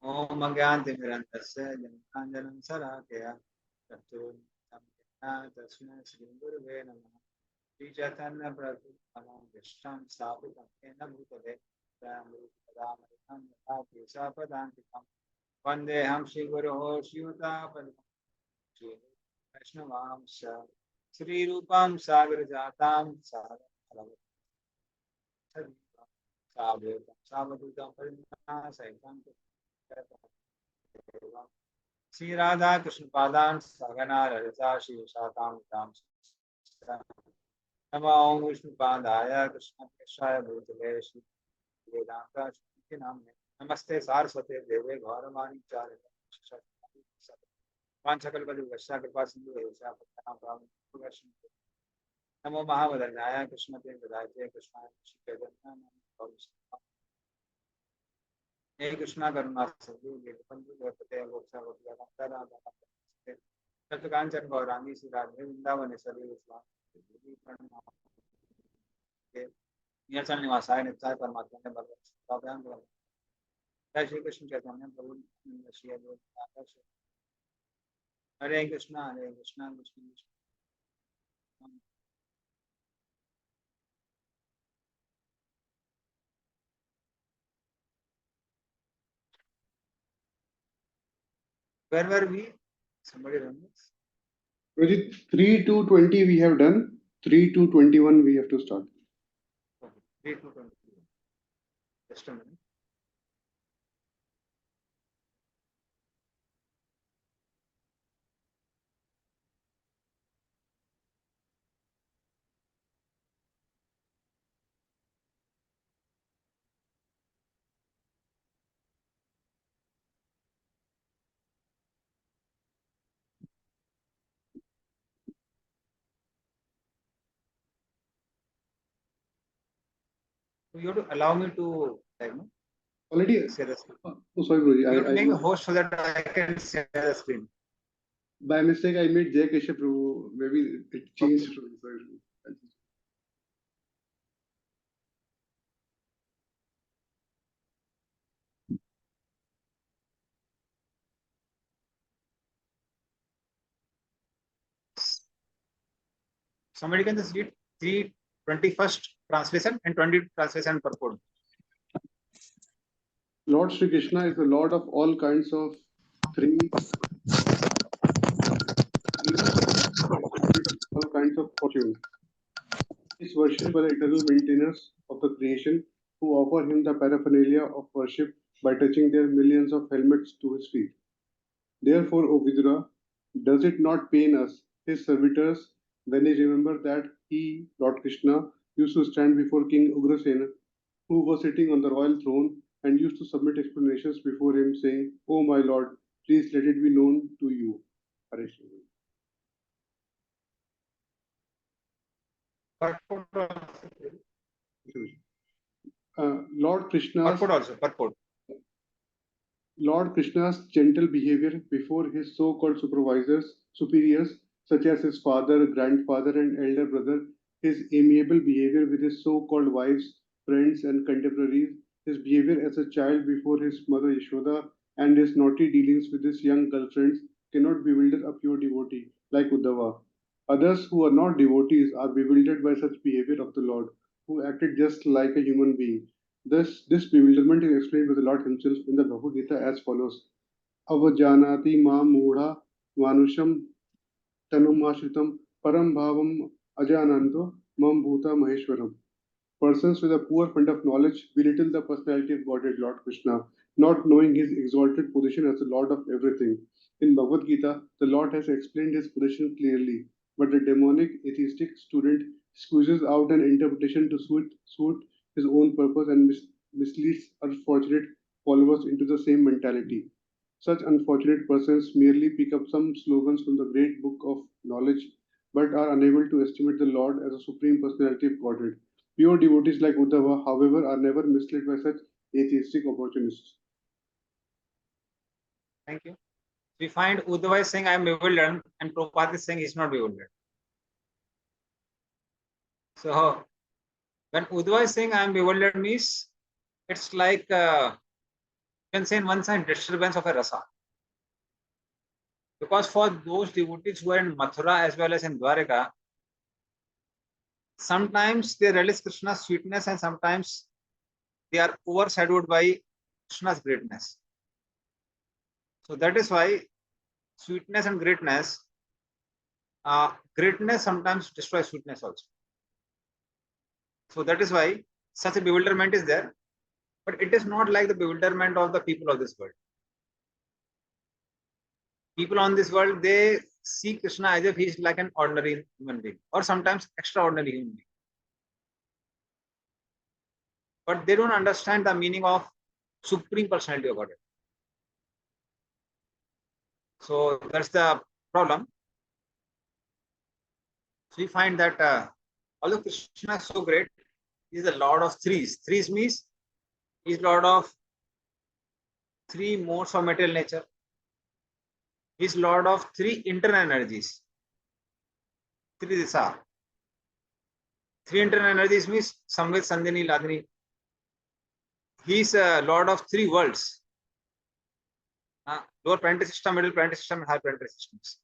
Om Agyantimirandasya Jananjanam Sarakaya Tattva Tasmai Shri Gurave Namah Shri Chaitanya Prabhu Namam Vishtam Sapitam Ena Bhutale Ramrupadamaritam Yatha Sapadantikam Vandeham Shri Guru Shivatapadam Shri Vaishnavamsa Sri Rupam Sagar Jatam Sagar Savadhutam Parinah Saitam Sri Radha Krishna Padan Sagana Rajata Shri Shatam Tam Nama Om Vishnu Padaya Krishna Keshaya Bhutale Shri Vedanta Shri Namne Namaste Saraswate Deve Gauravani Chare Vanchakal Kali Vasya Kripa Sindhu Hesha Patana Brahma Namo Mahavadanyaya Krishna Premradaya Krishna Shri Chaitanya Hey Krishna Karuna Sindhu Pandit Vapate Voksa Vapya Vantara Satkanchan Gaurani Sri Radhe Vrindavan Sari Islam Niyachal Nivasaya Nitya Paramatma Ne Bhagavan Bhagavan Jai Shri Krishna Chaitanya Prabhu Shri Advaita Hare Krishna Krishna Krishna Where were we? Somebody remembers? 3 to 20 we have done. 3 to 21 we have to start. Okay. 3 to 20. Just a minute. You have to allow me to Already share the screen. oh sorry Guruji, You have to make a host so that I can share the screen. by mistake I made Jai Keshav Prabhu. Maybe it changed. Okay. Somebody can just read 321st translation and 20 translation purport. Lord Sri Krishna is the Lord of all kinds of all kinds of fortune. He is worshipped by the eternal maintainers of the creation who offer him the paraphernalia of worship by touching their millions of helmets to his feet. Therefore, O Vidura, does it not pain us, his servitors, when we remember that he, Lord Krishna, used to stand before King Ugrasena, who was sitting on the royal throne, and used to submit explanations before him, saying, O my lord, please let it be known to you. Lord Krishna's Purport. Lord Krishna's gentle behavior before his so-called superiors, such as his father, grandfather, and elder brother, his amiable behavior with his so-called wives, friends, and contemporaries, his behavior as a child before his mother Yashoda, and his naughty dealings with his young girlfriends cannot bewilder a pure devotee like Uddhava. Others who are not devotees are bewildered by such behavior of the Lord, who acted just like a human being. This bewilderment is explained by the Lord Himself in the Bhagavad Gita as follows: Avajanati ma mudha manusham tanumashritam param bhavam ajananto mam bhuta maheshwaram. Persons with a poor fund of knowledge belittle the personality of Godhead Lord Krishna, not knowing his exalted position as the Lord of everything. In Bhagavad Gita, the Lord has explained his position clearly, but the demonic atheistic student squeezes out an interpretation to suit his own purpose and misleads unfortunate followers into the same mentality. Such unfortunate persons merely pick up some slogans from the great book of knowledge but are unable to estimate the Lord as a supreme personality of Godhead. Pure devotees like Uddhava, however, are never misled by such atheistic opportunists. Thank you. We find Uddhava is saying I am bewildered and Prabhupada is saying he is not bewildered. So when Uddhava is saying I am bewildered means it's like can say in one side disturbance of a rasa. Because for those devotees who are in Mathura as well as in Dwarika, sometimes they relish Krishna's sweetness and sometimes they are overshadowed by Krishna's greatness. So that is why sweetness and greatness, greatness sometimes destroys sweetness also. So that is why such a bewilderment is there, but it is not like the bewilderment of the people of this world. People on this world, they see Krishna as if he is like an ordinary human being or sometimes extraordinary human being. But they don't understand the meaning of Supreme Personality of Godhead. So that's the problem. So we find that although Krishna is so great, he is the Lord of threes. Threes means he is Lord of three modes of material nature. He is Lord of three internal energies. Three disa. Three internal energies means Samved, Sandhini, Ladini. He is Lord of three worlds. Lower planetary system, middle planetary system, and higher planetary systems.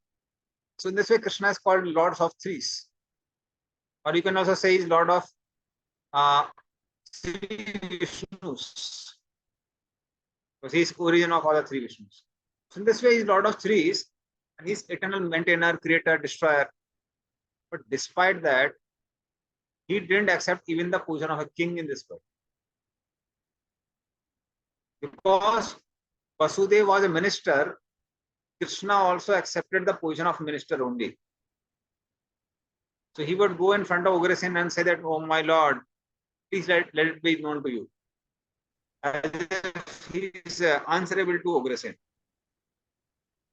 So in this way, Krishna is called Lord of threes. Or you can also say he is Lord of three Vishnus. Because he is origin of all the three Vishnus. So in this way, he is Lord of threes, and he is eternal maintainer, creator, destroyer. But despite that, he didn't accept even the position of a king in this world. Because Vasudeva was a minister, Krishna also accepted the position of minister only. So he would go in front of Ugrasen and say that, "Oh my Lord, please let it be known to you." As if he is answerable to Ugrasen.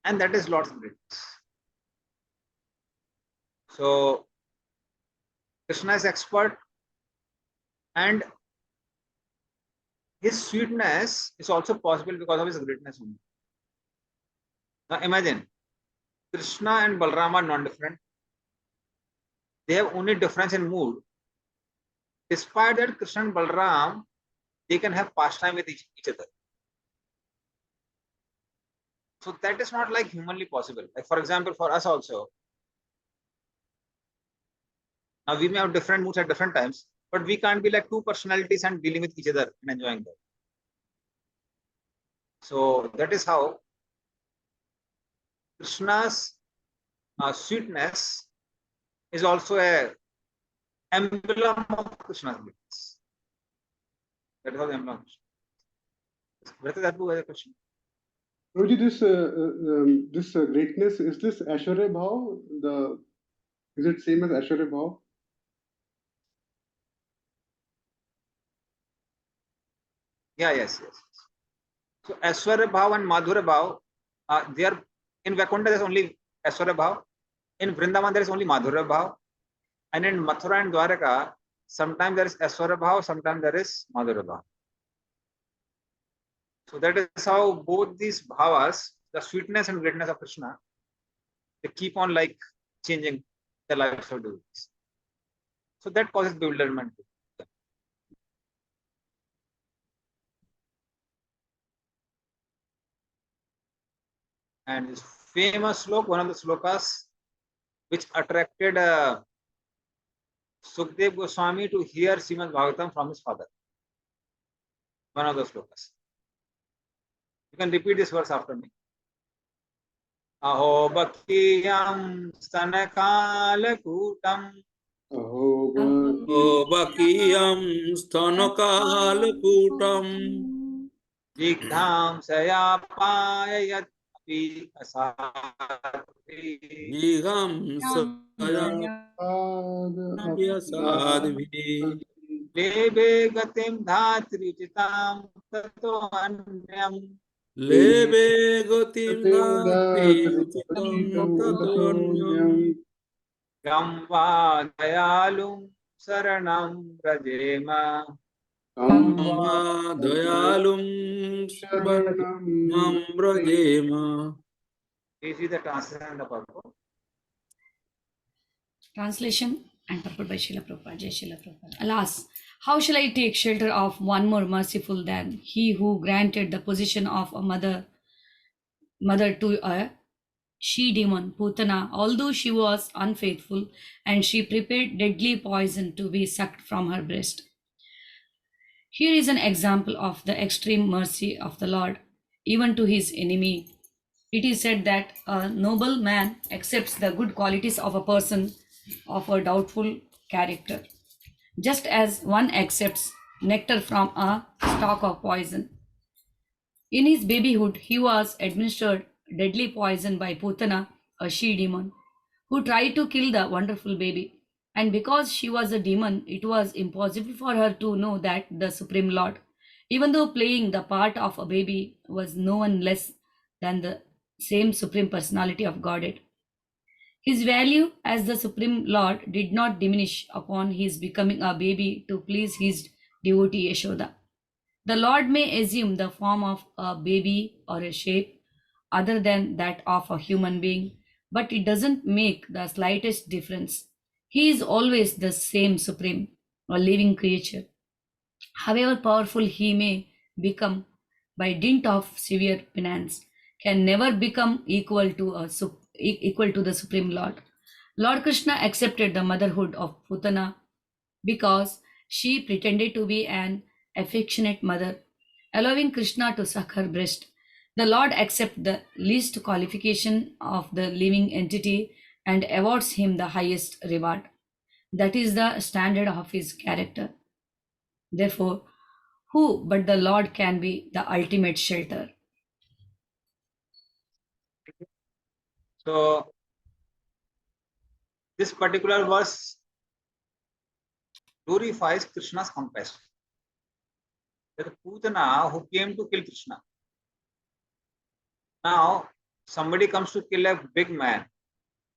And that is Lord's greatness. So Krishna is expert, and his sweetness is also possible because of his greatness only. Now imagine, Krishna and Balram are non-different. They have only difference in mood. Despite that, Krishna and Balram, they can have pastime with each other. So that is not like humanly possible. Like for example, for us also, now we may have different moods at different times, but we can't be like two personalities and dealing with each other and enjoying that. So that is how Krishna's sweetness is also a emblem of Krishna's greatness. That is how the emblem is. Whether that was a question. Roji, this greatness, is this Aishwarya Bhav? Is it same as Aishwarya Bhav? Yeah, yes. So Aishwarya Bhav and Madhurya Bhav, they are in Vaikuntha. There is only Aishwarya Bhav. In Vrindavan there is only Madhurya Bhav, and in Mathura and Dwaraka, sometimes there is Aishwarya Bhav, sometimes there is Madhurya Bhav. So that is how both these bhavas, the sweetness and greatness of Krishna, they keep on like changing the lives of devotees. So that causes bewilderment. And this famous slok, one of the slokas which attracted Sukdev Goswami to hear Srimad Bhagavatam from his father. One of the slokas. You can repeat this verse after me. Aho bhaktiyam stanakalakutam Aho Bakiyam Stanakalakutam Jigdham sayapayayat api asati Jigam Sayapyasadvi Lebe gatim dhatri uchitam tato anyam Lebe Gotim Dhatri Uchitam Tatonyam Gam va dayalum saranam rajema Amma Dayalum Svaranam Brajema. This is the translation and the purport. Translation and purport by Srila Prabhupada. Jai Srila Prabhupada. Alas, How shall I take shelter of one more merciful than he who granted the position of a mother to a she demon, Putana, although she was unfaithful, and she prepared deadly poison to be sucked from her breast. Here is an example of the extreme mercy of the Lord, even to his enemy. It is said that a noble man accepts the good qualities of a person of a doubtful character, just as one accepts nectar from a stalk of poison. In his babyhood, he was administered deadly poison by Putana, a she demon, who tried to kill the wonderful baby. And because she was a demon, it was impossible for her to know that the Supreme Lord, even though playing the part of a baby, was no one less than the same Supreme Personality of Godhead. His value as the Supreme Lord did not diminish upon his becoming a baby to please his devotee Yashoda. The Lord may assume the form of a baby or a shape other than that of a human being, but it doesn't make the slightest difference. He is always the same supreme, a living creature. However powerful he may become by dint of severe penance, can never become equal to the Supreme Lord. Lord Krishna accepted the motherhood of Putana because she pretended to be an affectionate mother, allowing Krishna to suck her breast. The Lord accepts the least qualification of the living entity and awards him the highest reward. That is the standard of his character. Therefore, who but the Lord can be the ultimate shelter? So this particular verse glorifies Krishna's compassion. That Putana who came to kill Krishna. Now somebody comes to kill a big man.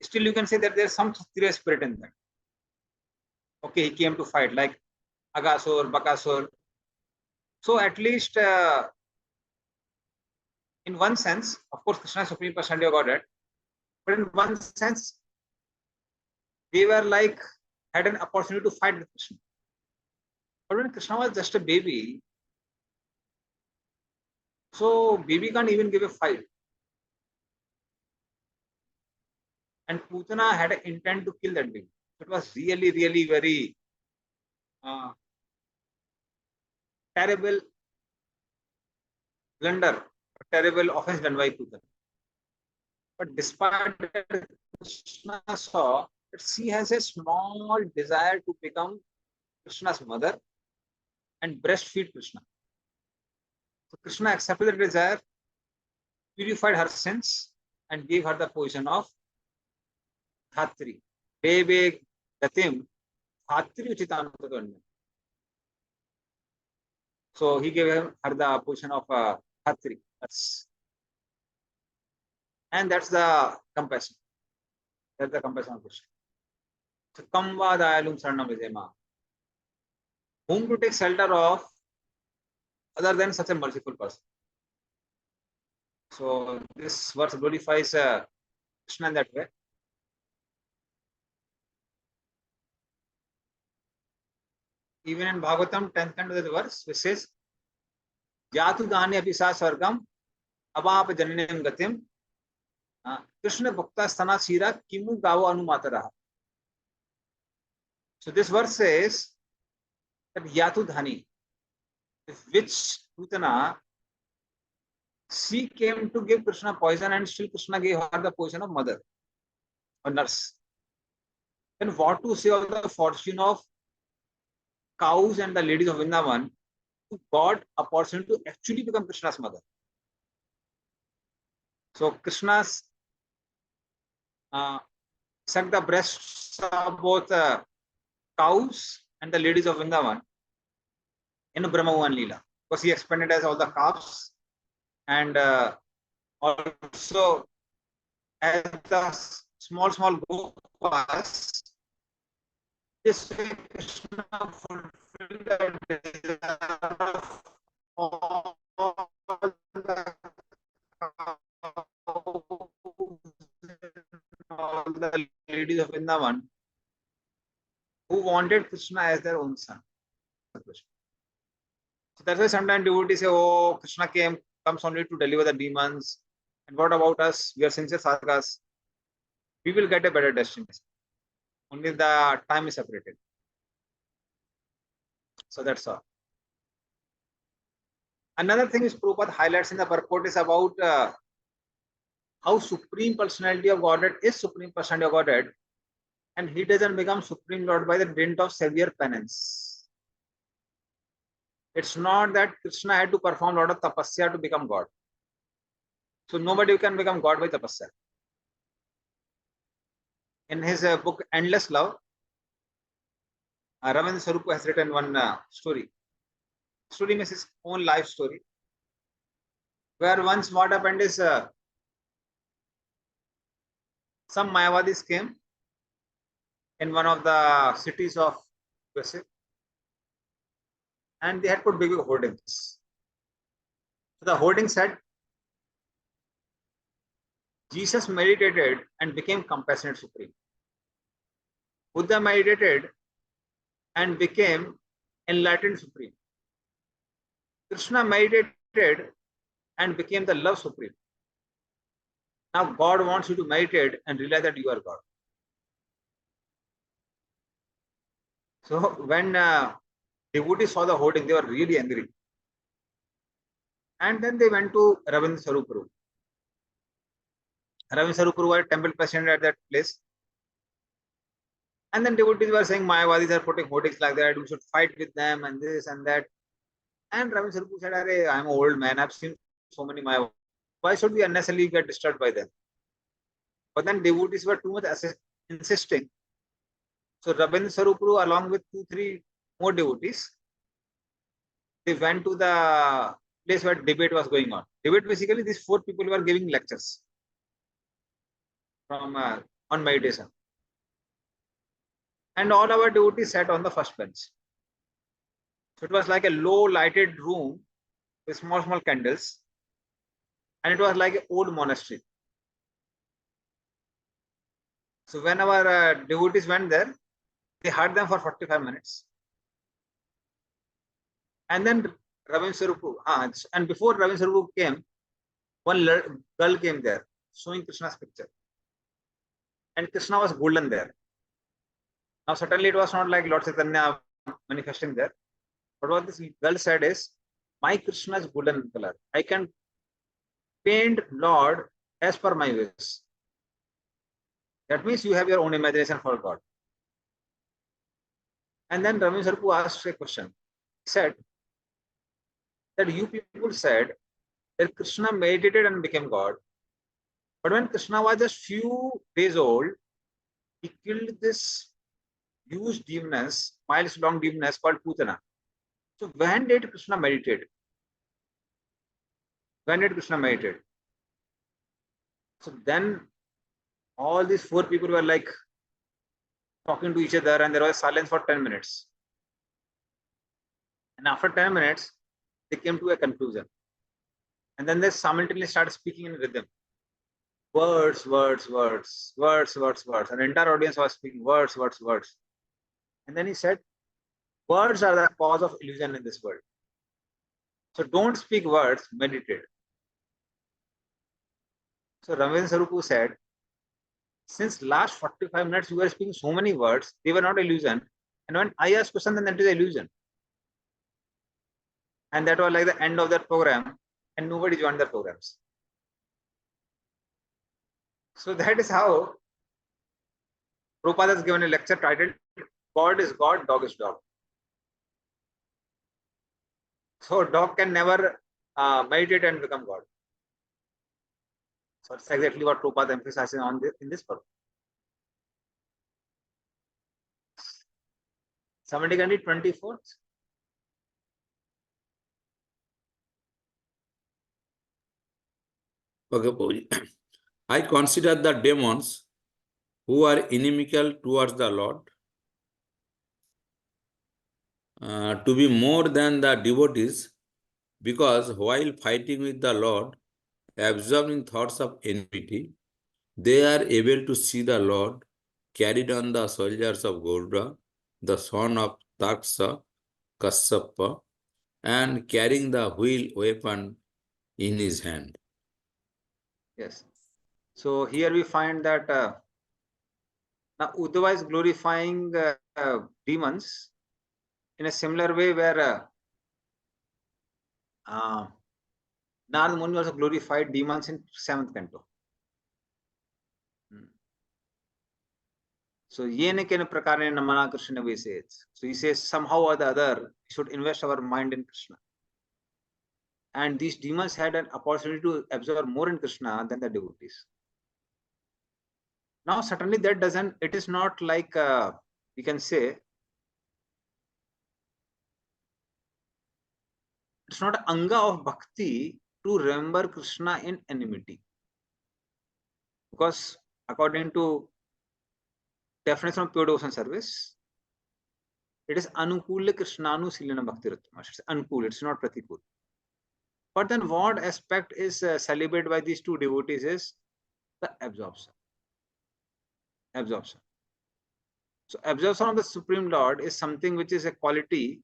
Still you can say that there's some Kshatriya spirit in that. Okay, he came to fight like Agasur, Bakasur. So at least in one sense, of course, Krishna is Supreme Personality of Godhead, but in one sense, they were like had an opportunity to fight with Krishna. But when Krishna was just a baby, so baby can't even give a fight. And Putana had an intent to kill that baby. It was really, really very terrible blunder, a terrible offense done by Putana. But despite that, Krishna saw that she has a small desire to become Krishna's mother and breastfeed Krishna. So Krishna accepted the desire, purified her sins, and gave her the position of Dhatri. Bebe Gatim, Dhatri Uchitam. So he gave her the position of Dhatri. And that's the compassion. That's the compassion of Krishna. So Kamba Dayalum Sarnam Vijema. Whom to take shelter of other than such a merciful person. So this verse glorifies Krishna in that way. Even in Bhagavatam, 10th canto of the verse, which says, Jatu Dhani Apisa Sargam, Abhapa Jananim Gatim, Krishna Bhakta Sthana Sira Kimu Gavo Anumataraha. So this verse says that Yatu Dhani, which Putana, she came to give Krishna poison and still Krishna gave her the position of mother or nurse. Then what to say of the fortune of cows and the ladies of Vrindavan who got opportunity to actually become Krishna's mother. So Krishna's sucked the breasts of both cows and the ladies of Vrindavan in Brahmavan Leela, because he expanded as all the calves and also as the small gopas. This way Krishna fulfilled the desire of all the ladies of Vrindavan who wanted Krishna as their own son. that's why sometimes devotees say, oh, Krishna comes only to deliver the demons. And what about us? We are sincere sadhakas. We will get a better destination. Only the time is separated. So that's all. Another thing is Prabhupada highlights in the purport is about how Supreme Personality of Godhead is Supreme Personality of Godhead, and he doesn't become Supreme Lord by the dint of severe penance. It's not that Krishna had to perform a lot of tapasya to become God. So nobody can become God by tapasya. In his book Endless Love, Ravindra Sarupu has written one story. Story means his own life story, where once what happened is some Mayavadis came in one of the cities of USA, and they had put big hoardings. So the hoarding said, Jesus meditated and became compassionate supreme. Buddha meditated and became enlightened supreme. Krishna meditated and became the love supreme. Now God wants you to meditate and realize that you are God. So when devotees saw the hoarding, they were really angry. And then they went to Ravindra Sarupu. Ravindra Sarupu was temple president at that place. And then devotees were saying, Mayavadis are putting hoardings like that, we should fight with them and this and that. And Ravindra Sarupu said, I'm an old man, I've seen so many Mayavadis. Why should we unnecessarily get disturbed by them? But then devotees were too much insisting. So Ravindra Sarupu, along with 2-3 more devotees, they went to the place where debate was going on. Debate, basically, these 4 people were giving lectures from on meditation. And all our devotees sat on the first bench. So it was like a low lighted room with small candles. And it was like an old monastery. So when our devotees went there, they heard them for 45 minutes. And then Ravindra Sarupu, and before Ravindra Sarupu came, one girl came there showing Krishna's picture. And Krishna was golden there. Now certainly it was not like Lord Chaitanya manifesting there. But what this girl said is, my Krishna is golden in color. I can paint Lord as per my wish. That means you have your own imagination for God. And then Ravindra Sarupu asked a question. He said that you people said that Krishna meditated and became God. But when Krishna was just few days old, he killed this huge demoness, miles long demoness called Putana. So when did Krishna meditate? When did Krishna meditate? So then all these 4 people were like talking to each other, and there was silence for 10 minutes. And after 10 minutes, they came to a conclusion. And then they simultaneously started speaking in rhythm. Words, words, words, words, words, words. And the entire audience was speaking words, words, words. And then he said, words are the cause of illusion in this world. So don't speak words, meditate. So Ravindra Sarupu said, since last 45 minutes you were speaking so many words, they were not illusion. And when I asked question, then that is illusion. And that was like the end of that program, and nobody joined the programs. So that is how Prabhupada has given a lecture titled, God is God, dog is dog. So dog can never meditate and become God. So that's exactly what Prabhupada emphasizes on this, in this purpose. Somebody can read 24th. Okay, Prabhuji. I consider the demons who are inimical towards the Lord to be more than the devotees, because while fighting with the Lord, absorbed in thoughts of enmity, they are able to see the Lord carried on the soldiers of Garuda, the son of Taksa, Kassapa, and carrying the wheel weapon in his hand. Yes. So here we find that now Uddhava is glorifying demons in a similar way where Narada Muni also glorified demons in 7th canto. So Yenekena Prakare Namana Krishna we say it. So he says somehow or the other we should invest our mind in Krishna. And these demons had an opportunity to absorb more in Krishna than the devotees. Now certainly that doesn't, it is not like we can say it's not an anga of bhakti to remember Krishna in enmity. Because according to definition of pure devotion service, it is anukula krishnanu silena bhakti rattama. It's anukul, it's not pratikul. But then what aspect is celebrated by these two devotees is the absorption. Absorption. So absorption of the Supreme Lord is something which is a quality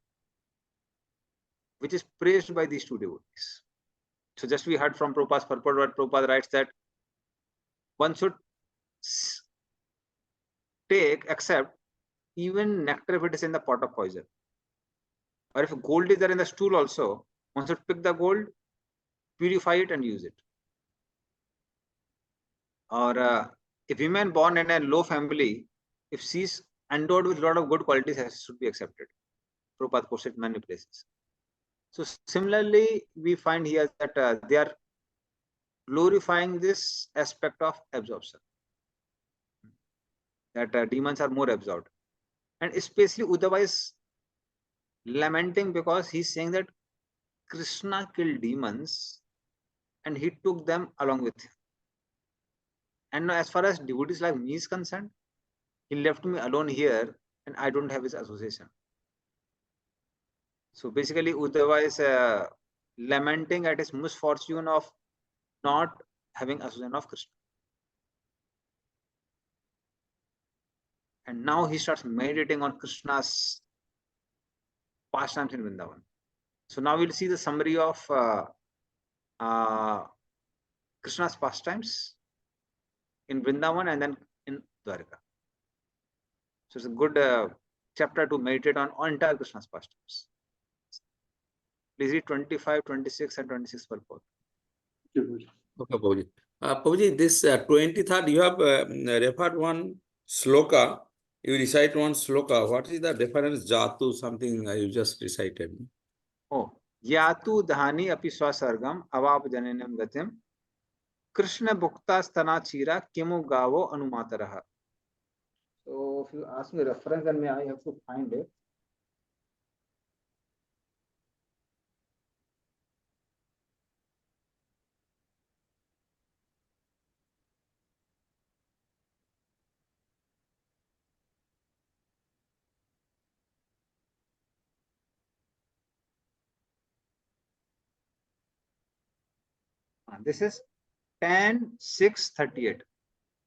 which is praised by these two devotees. So just we heard from Prabhupada's purport where Prabhupada writes that one should accept even nectar if it is in the pot of poison. Or if gold is there in the stool also, one should pick the gold, purify it and use it. Or a woman born in a low family, if she is endowed with a lot of good qualities, should be accepted. Prabhupada quotes it many places. So similarly, we find here that they are glorifying this aspect of absorption. That demons are more absorbed. And especially Uddhava is lamenting because he's saying that Krishna killed demons and he took them along with him. And as far as devotees like me is concerned, he left me alone here and I don't have his association. So basically Uddhava is lamenting at his misfortune of not having association of Krishna. And now he starts meditating on Krishna's pastimes in Vrindavan. So now we'll see the summary of Krishna's pastimes in Vrindavan and then in Dwarka. So it's a good chapter to meditate on entire Krishna's pastimes. Please read 25, 26 and 26 purport. Okay, Prabhuji. Prabhuji, this 23rd, you have referred one sloka. You recite one sloka. What is the reference? Jatu, something you just recited. Oh, Yatu Dhani api swasargam avap janenam gatim Krishna bhukta stana chira kimu gavo anumataraha. So if you ask me reference, then I have to find it. This is 10:6:38.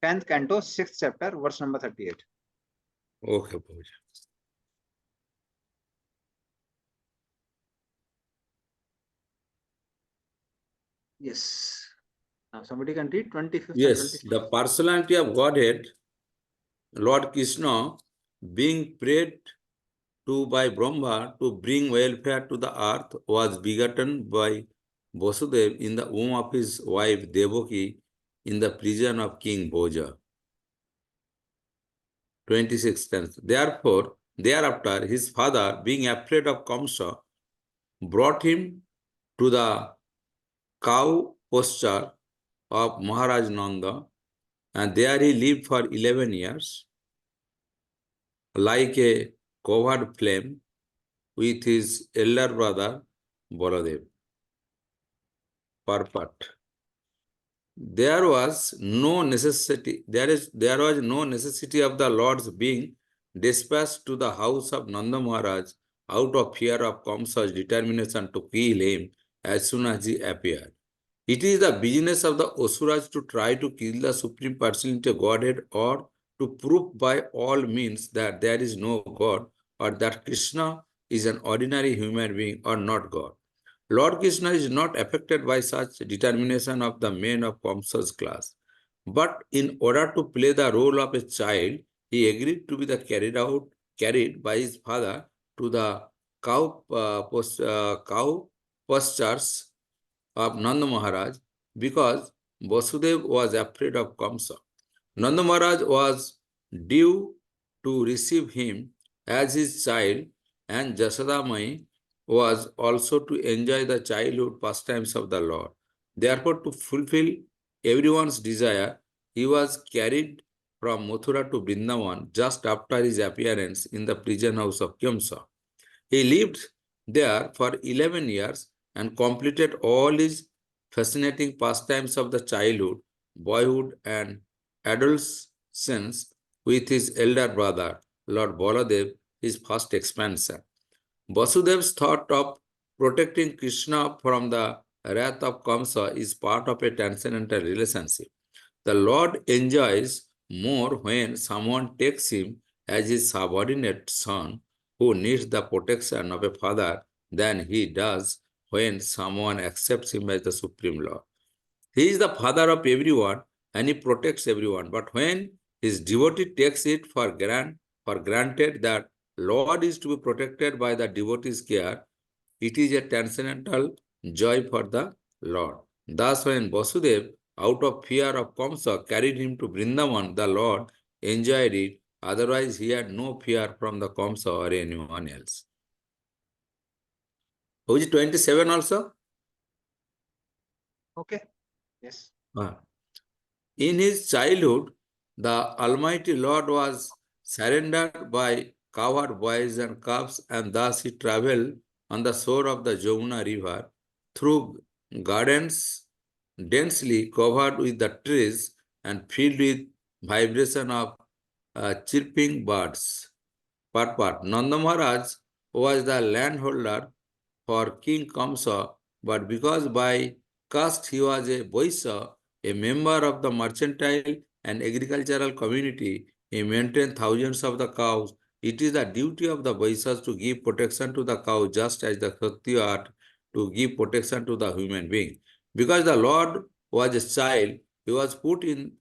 10th canto, 6th chapter, verse number 38. Okay, Prabhuji. Yes. Now somebody can read 25th Yes, and 26th. the personality of Godhead, Lord Krishna, being prayed to by Brahma to bring welfare to the earth, was begotten by Vasudeva in the womb of his wife Devaki in the prison of King Bhoja. 26th. Therefore, thereafter, his father, being afraid of Kamsa, brought him to the cow pasture of Maharaj Nanda, and there he lived for 11 years, like a covered flame, with his elder brother Baladev. Purport. There was no necessity of the Lord's being dispatched to the house of Nanda Maharaj out of fear of Kamsa's determination to kill him as soon as he appeared. It is the business of the Asuras to try to kill the Supreme Personality of Godhead, or to prove by all means that there is no God, or that Krishna is an ordinary human being or not God. Lord Krishna is not affected by such determination of the men of Kamsa's class. But in order to play the role of a child, he agreed to be carried by his father to the cow pastures of Nanda Maharaj because Vasudev was afraid of Kamsa. Nanda Maharaj was due to receive him as his child, and Jashoda Mai was also to enjoy the childhood pastimes of the Lord. Therefore, to fulfill everyone's desire, he was carried from Mathura to Vrindavan just after his appearance in the prison house of Kamsa. He lived there for 11 years and completed all his fascinating pastimes of the childhood, boyhood, and adolescence with his elder brother, Lord Baladev, his first expansion. Vasudev's thought of protecting Krishna from the wrath of Kamsa is part of a transcendental relationship. The Lord enjoys more when someone takes him as his subordinate son who needs the protection of a father than he does when someone accepts him as the Supreme Lord. He is the father of everyone and he protects everyone. But when his devotee takes it for granted that Lord is to be protected by the devotee's care, it is a transcendental joy for the Lord. Thus, when Vasudev, out of fear of Kamsa, carried him to Vrindavan, the Lord enjoyed it. Otherwise, he had no fear from the Kamsa or anyone else. Which 27 also? Okay. Yes. In his childhood, the Almighty Lord was surrendered by cowherd boys and cubs, and thus he traveled on the shore of the Jamuna river through gardens densely covered with the trees and filled with vibration of chirping birds. Part. Nanda Maharaj was the landholder for King Kamsa, but because by caste he was a Vaishya, a member of the mercantile and agricultural community, he maintained thousands of the cows. It is the duty of the Vaishyas to give protection to the cow just as the Kshatriya are to give protection to the human being. Because the Lord was a child, he was put in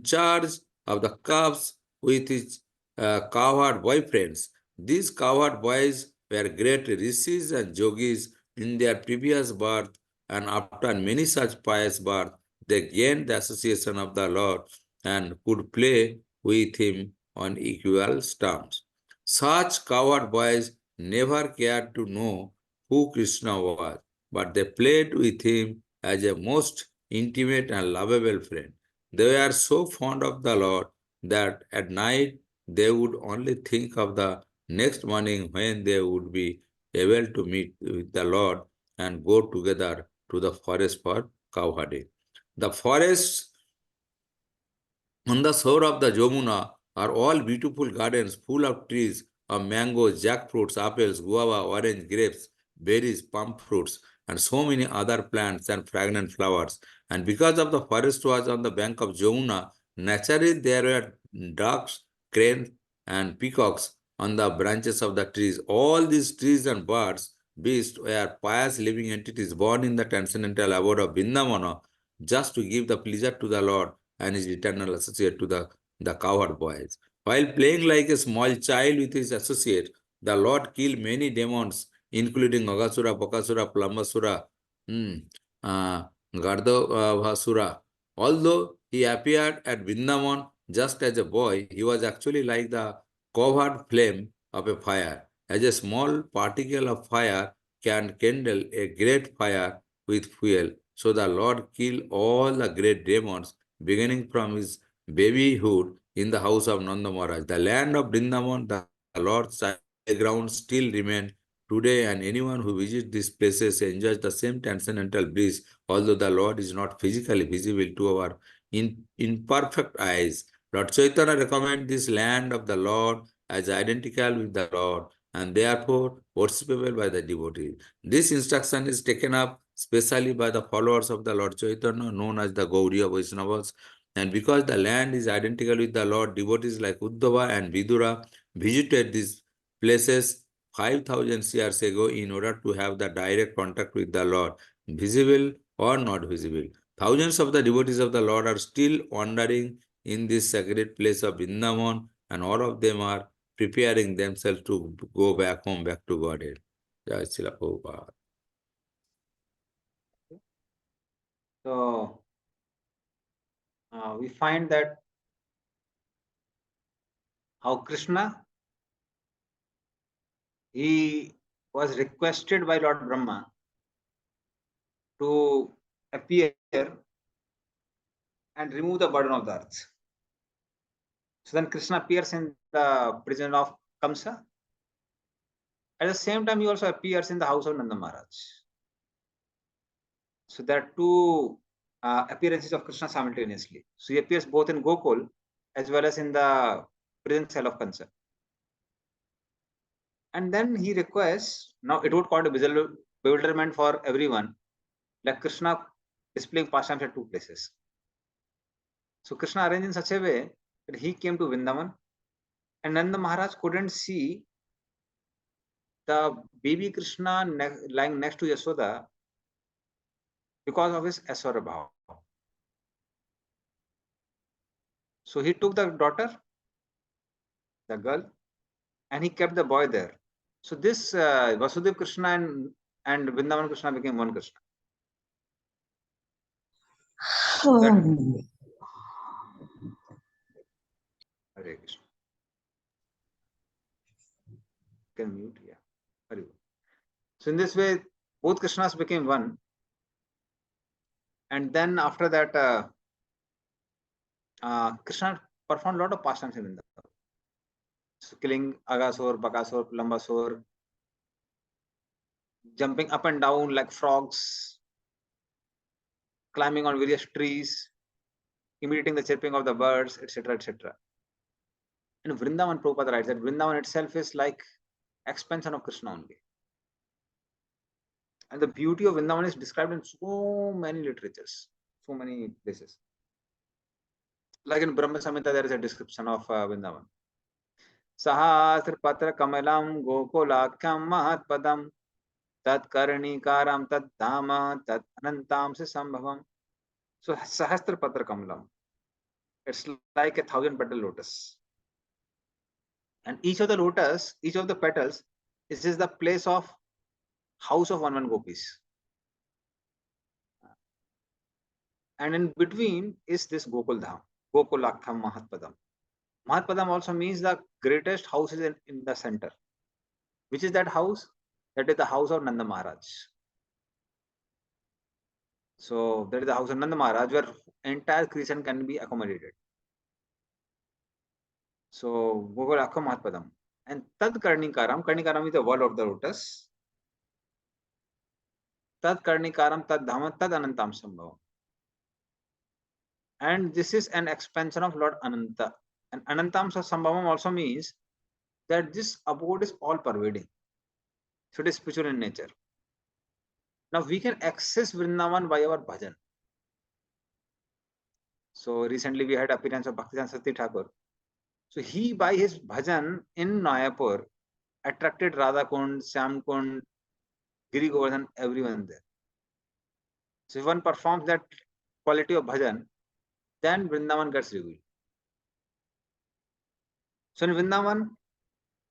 charge of the calves with his cowherd boyfriends. These cowherd boys were great rishis and yogis in their previous birth, and after many such pious births, they gained the association of the Lord and could play with him on equal terms. Such cowherd boys never cared to know who Krishna was, but they played with him as a most intimate and lovable friend. They were so fond of the Lord that at night they would only think of the next morning when they would be able to meet with the Lord and go together to the forest for cowherding. The forests on the shore of the Jamuna are all beautiful gardens full of trees of mangoes, jackfruits, apples, guava, orange, grapes, berries, palm fruits, and so many other plants and fragrant flowers. And because of the forest was on the bank of Jamuna, naturally there were ducks, cranes, and peacocks on the branches of the trees. All these trees and birds, beasts were pious living entities born in the transcendental abode of Vrindavana just to give the pleasure to the Lord and his eternal associate to the cowherd boys. While playing like a small child with his associate, the Lord killed many demons, including Agasura, Bakasura, Plambasura, Gardhavasura. Although he appeared at Vrindavan just as a boy, he was actually like the cowherd flame of a fire. As a small particle of fire can kindle a great fire with fuel, so the Lord killed all the great demons beginning from his babyhood in the house of Nanda Maharaj. The land of Vrindavan, the Lord's ground still remain today, and anyone who visits these places enjoys the same transcendental bliss, although the Lord is not physically visible to our imperfect eyes. Lord Chaitanya recommends this land of the Lord as identical with the Lord and therefore worshipable by the devotees. This instruction is taken up especially by the followers of the Lord Chaitanya, known as the Gauriya Vaishnavas. And because the land is identical with the Lord, devotees like Uddhava and Vidura visited these places 5,000 years ago in order to have the direct contact with the Lord, visible or not visible. Thousands of the devotees of the Lord are still wandering in this sacred place of Vrindavan, and all of them are preparing themselves to go back home, back to Godhead. Jai Srila Prabhupada. So we find that how Krishna, he was requested by Lord Brahma to appear and remove the burden of the earth. So then Krishna appears in the prison of Kamsa. At the same time, he also appears in the house of Nanda Maharaj. So there are two appearances of Krishna simultaneously. So he appears both in Gokul as well as in the prison cell of Kamsa. And then he requests, now it would cause a bewilderment for everyone, like Krishna displaying pastimes at two places. So Krishna arranged in such a way that he came to Vrindavan, and Nanda Maharaj couldn't see the baby Krishna lying next to Yashoda because of his Aswara Bhava. So he took the daughter, the girl, and he kept the boy there. So this Vasudev Krishna and Vrindavan Krishna became one Krishna. So that Hare Krishna. Can mute, yeah. Hare. So in this way, both Krishnas became one. And then after that, Krishna performed a lot of pastimes in Vrindavan. So killing Agasur, Bakasur, Lambasur, jumping up and down like frogs, climbing on various trees, imitating the chirping of the birds, etc., etc. And Vrindavan, Prabhupada writes that Vrindavan itself is like expansion of Krishna only. And the beauty of Vrindavan is described in so many literatures, so many places. Like in Brahma Samhita, there is a description of Vrindavan. Sahasra Patra Kamalam Gokulakyam Mahatpadam Tat Karnikaram Tat Dhama Tat Anantam Se Sambhavam. So Sahasra Patra Kamalam. It's like 1,000 petal lotus. And each of the lotus, each of the petals, is just the place of house of one gopis. And in between is this Gokul Dham, Gokulakham Mahatpadam. Mahatpadam also means the greatest house is in the center. Which is that house? That is the house of Nanda Maharaj. So that is the house of Nanda Maharaj where entire creation can be accommodated. So Gokulakham Mahatpadam. And Tad Karnikaram, Karnikaram is the wall of the lotus. Tad Karnikaram Tad Dhama Tad Anantam Sambhavam. And this is an expansion of Lord Ananta. And Anantam Sambhavam also means that this abode is all pervading. So it is spiritual in nature. Now we can access Vrindavan by our bhajan. So recently we had appearance of Bhakti Saraswati Thakur. So he by his bhajan in Mayapur attracted Radha Kund, Syam Kund, Giri Govardhan, everyone there. So if one performs that quality of bhajan, then Vrindavan gets revealed. So in Vrindavan,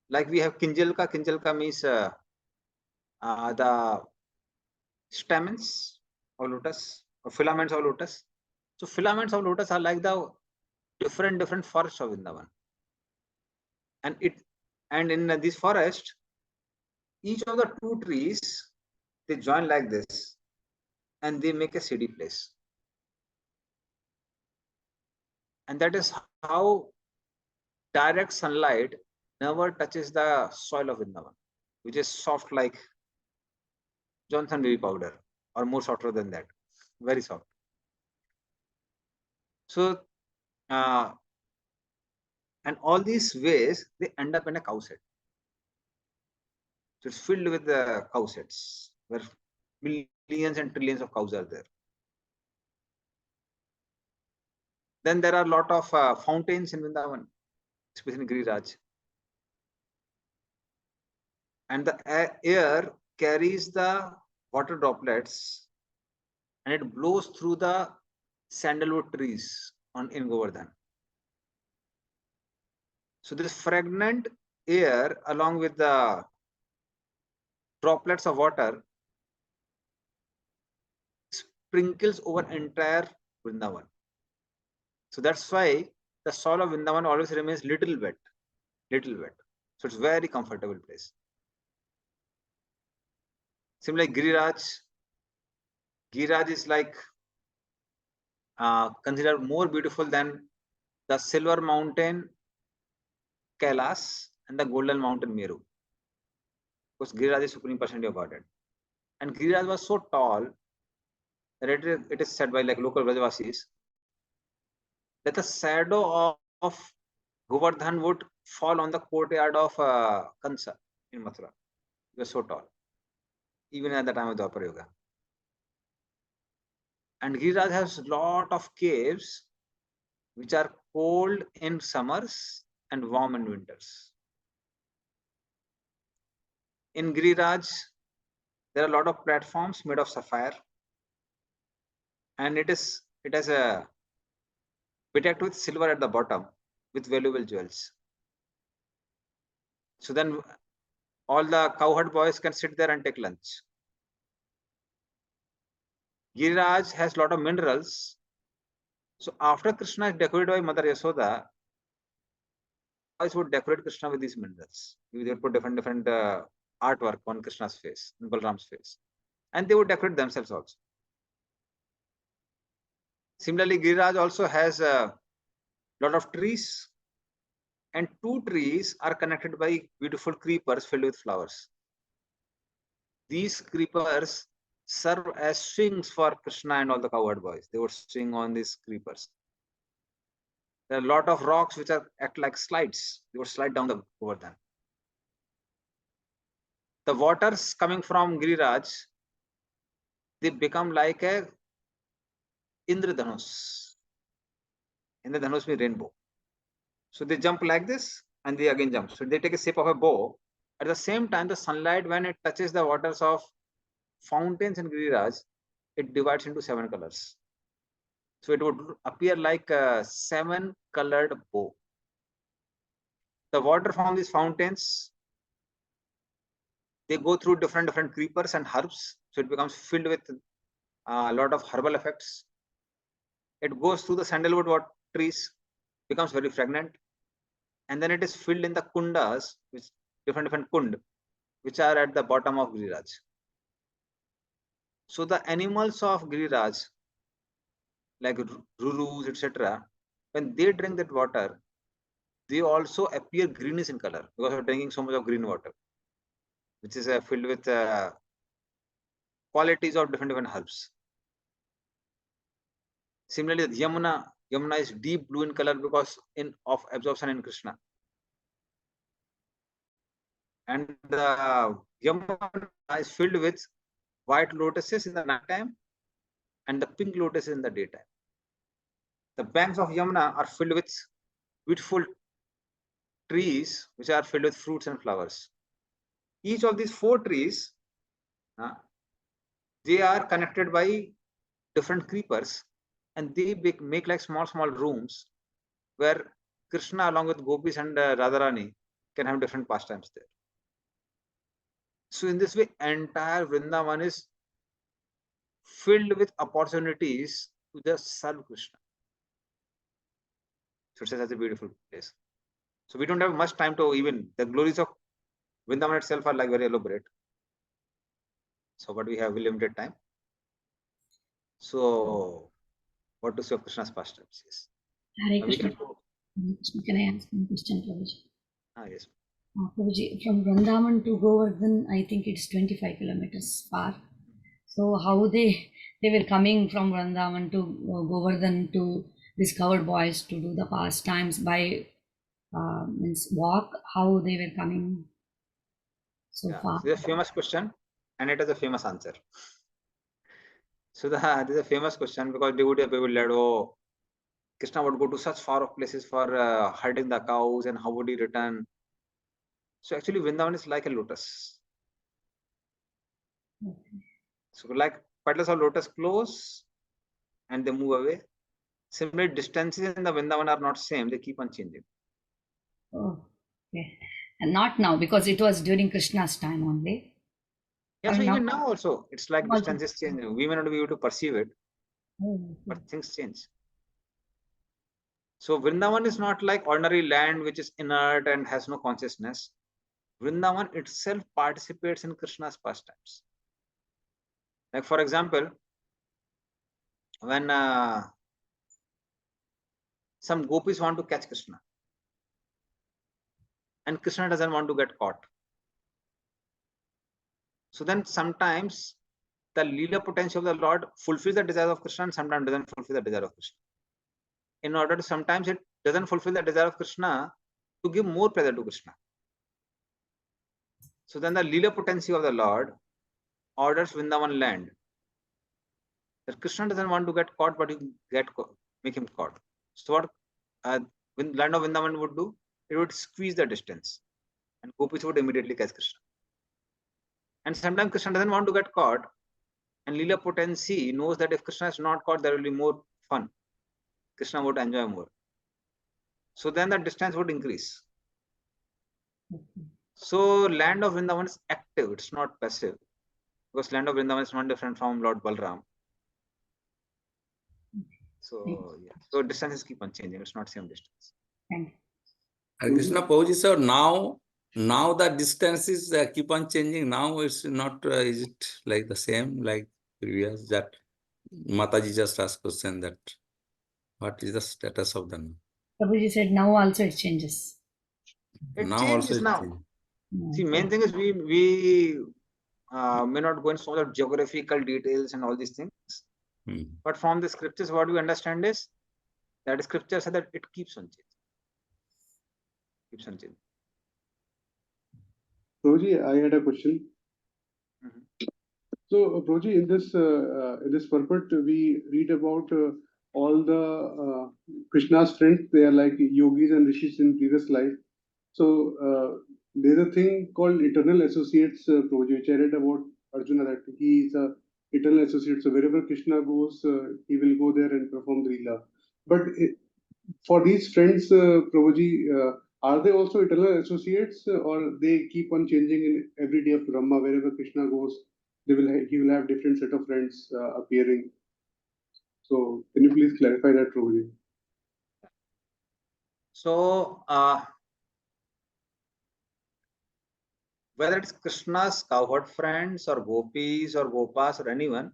like we have Kinjalka. Kinjalka means the stamens of lotus or filaments of lotus. So filaments of lotus are like the different forests of Vrindavan. And in this forest, each of the two trees, they join like this and they make a city place. And that is how direct sunlight never touches the soil of Vrindavan, which is soft like Johnson baby powder or more softer than that, very soft. So, and all these ways, they end up in a cow set. So it's filled with the cow sets where millions and trillions of cows are there. Then there are a lot of fountains in Vrindavan, especially in Giriraj. and the air carries the water droplets and it blows through the sandalwood trees in Govardhan. So this fragrant air along with the droplets of water sprinkles over entire Vrindavan. So that's why the soil of Vrindavan always remains little wet. So it's very comfortable place. Similarly, Giriraj is like considered more beautiful than the silver mountain Kailas and the golden mountain Meru. Because Giriraj is supreme personality of Godhead. And Giriraj was so tall that it is said by like local Brajavasis that the shadow of Govardhan would fall on the courtyard of Kansa in Mathura. It was so tall, even at the time of the Dwapara Yuga. And Giriraj has a lot of caves which are cold in summers and warm in winters. In Giriraj, there are a lot of platforms made of sapphire, and it has a bedecked with silver at the bottom with valuable jewels. So then all the cowherd boys can sit there and take lunch. Giriraj has a lot of minerals. So after Krishna is decorated by Mother Yasoda, boys would decorate Krishna with these minerals. They would put different artwork on Krishna's face, on Balram's face. And they would decorate themselves also. Similarly, Giriraj also has a lot of trees, and 2 trees are connected by beautiful creepers filled with flowers. These creepers serve as swings for Krishna and all the cowherd boys. They would swing on these creepers. There are a lot of rocks which act like slides. They would slide down the Govardhan. The waters coming from Giriraj, they become like a Indradhanush. Indradhanush means rainbow. So they jump like this and they again jump. So they take a shape of a bow. At the same time, the sunlight, when it touches the waters of fountains in Giriraj, it divides into 7 colors. So it would appear like a 7-colored bow. The water from these fountains, they go through different creepers and herbs. So it becomes filled with a lot of herbal effects. It goes through the sandalwood trees, becomes very fragrant. And then it is filled in the kundas, which different kund, which are at the bottom of Giriraj. So the animals of Giriraj, like rurus, etc., when they drink that water, they also appear greenish in color because of drinking so much of green water, which is filled with qualities of different herbs. Similarly, the Yamuna is deep blue in color because of absorption in Krishna. And the Yamuna is filled with white lotuses in the night time and the pink lotuses in the daytime. The banks of Yamuna are filled with beautiful trees which are filled with fruits and flowers. Each of these 4 trees, they are connected by different creepers, and they make like small rooms where Krishna along with gopis and Radharani can have different pastimes there. So in this way, entire Vrindavan is filled with opportunities to just serve Krishna. So it's such a beautiful place. So we don't have much time to even, the glories of Vrindavan itself are like very elaborate. So but we have limited time. So what to say of Krishna's pastimes? Yes. Hare Krishna. Can I ask one question, Prabhuji? Yes. Prabhuji, from Vrindavan to Govardhan, I think it's 25 kilometers far. So how they were coming from Vrindavan to Govardhan to these covered boys to do the pastimes by means walk, how they were coming so far? This is a famous question and it has a famous answer. So this is a famous question because devotee people said, oh, Krishna would go to such far off places for herding the cows, and how would he return? So actually Vrindavan is like a lotus. Okay. So like petals of lotus close and they move away. Similarly, distances in the Vrindavan are not same, they keep on changing. Oh, okay. And not now, because it was during Krishna's time only. Yeah, Or so now even now also, it's like also. distances change. We may not be able to perceive it, Oh, okay. but things change. So Vrindavan is not like ordinary land which is inert and has no consciousness. Vrindavan itself participates in Krishna's pastimes. Like for example, when some gopis want to catch Krishna, and Krishna doesn't want to get caught. So then sometimes the Leela potential of the Lord fulfills the desire of Krishna and sometimes doesn't fulfill the desire of Krishna. In order to sometimes it doesn't fulfill the desire of Krishna to give more pleasure to Krishna. So then the Leela potency of the Lord orders Vrindavan land. That Krishna doesn't want to get caught, but you make him caught. So what land of Vrindavan would do? It would squeeze the distance, and gopis would immediately catch Krishna. And sometimes Krishna doesn't want to get caught, and Leela potency knows that if Krishna is not caught, there will be more fun. Krishna would enjoy more. So then the distance would increase. Okay. So land of Vrindavan is active, it's not passive. Because land of Vrindavan is not different from Lord Balram. So yeah. So distances keep on changing, it's not same distance. Thank you. Hare Krishna Prabhuji sir, now the distances keep on changing. Now it's not, is it like the same like previous? That Mataji just asked question that what is the status of the now? Prabhuji said now also it changes. It Now also changes it's now. changing. See, main thing is we may not go into so much geographical details and all these things. But from the scriptures, what we understand is that scripture said that it keeps on changing. Keeps on changing. Prabhuji, I had a question. So, Prabhuji, in this purport, we read about all the Krishna's friends. They are like yogis and rishis in previous life. So, there's a thing called eternal associates, Prabhuji, which I read about Arjuna, that he is a eternal associate. So, wherever Krishna goes, he will go there and perform the Leela. But for these friends, Prabhuji, are they also eternal associates, or they keep on changing in every day of Brahma? Wherever Krishna goes, he will have different set of friends appearing. So, can you please clarify that, Prabhuji? So, whether it's Krishna's cowherd friends or gopis or gopas or anyone,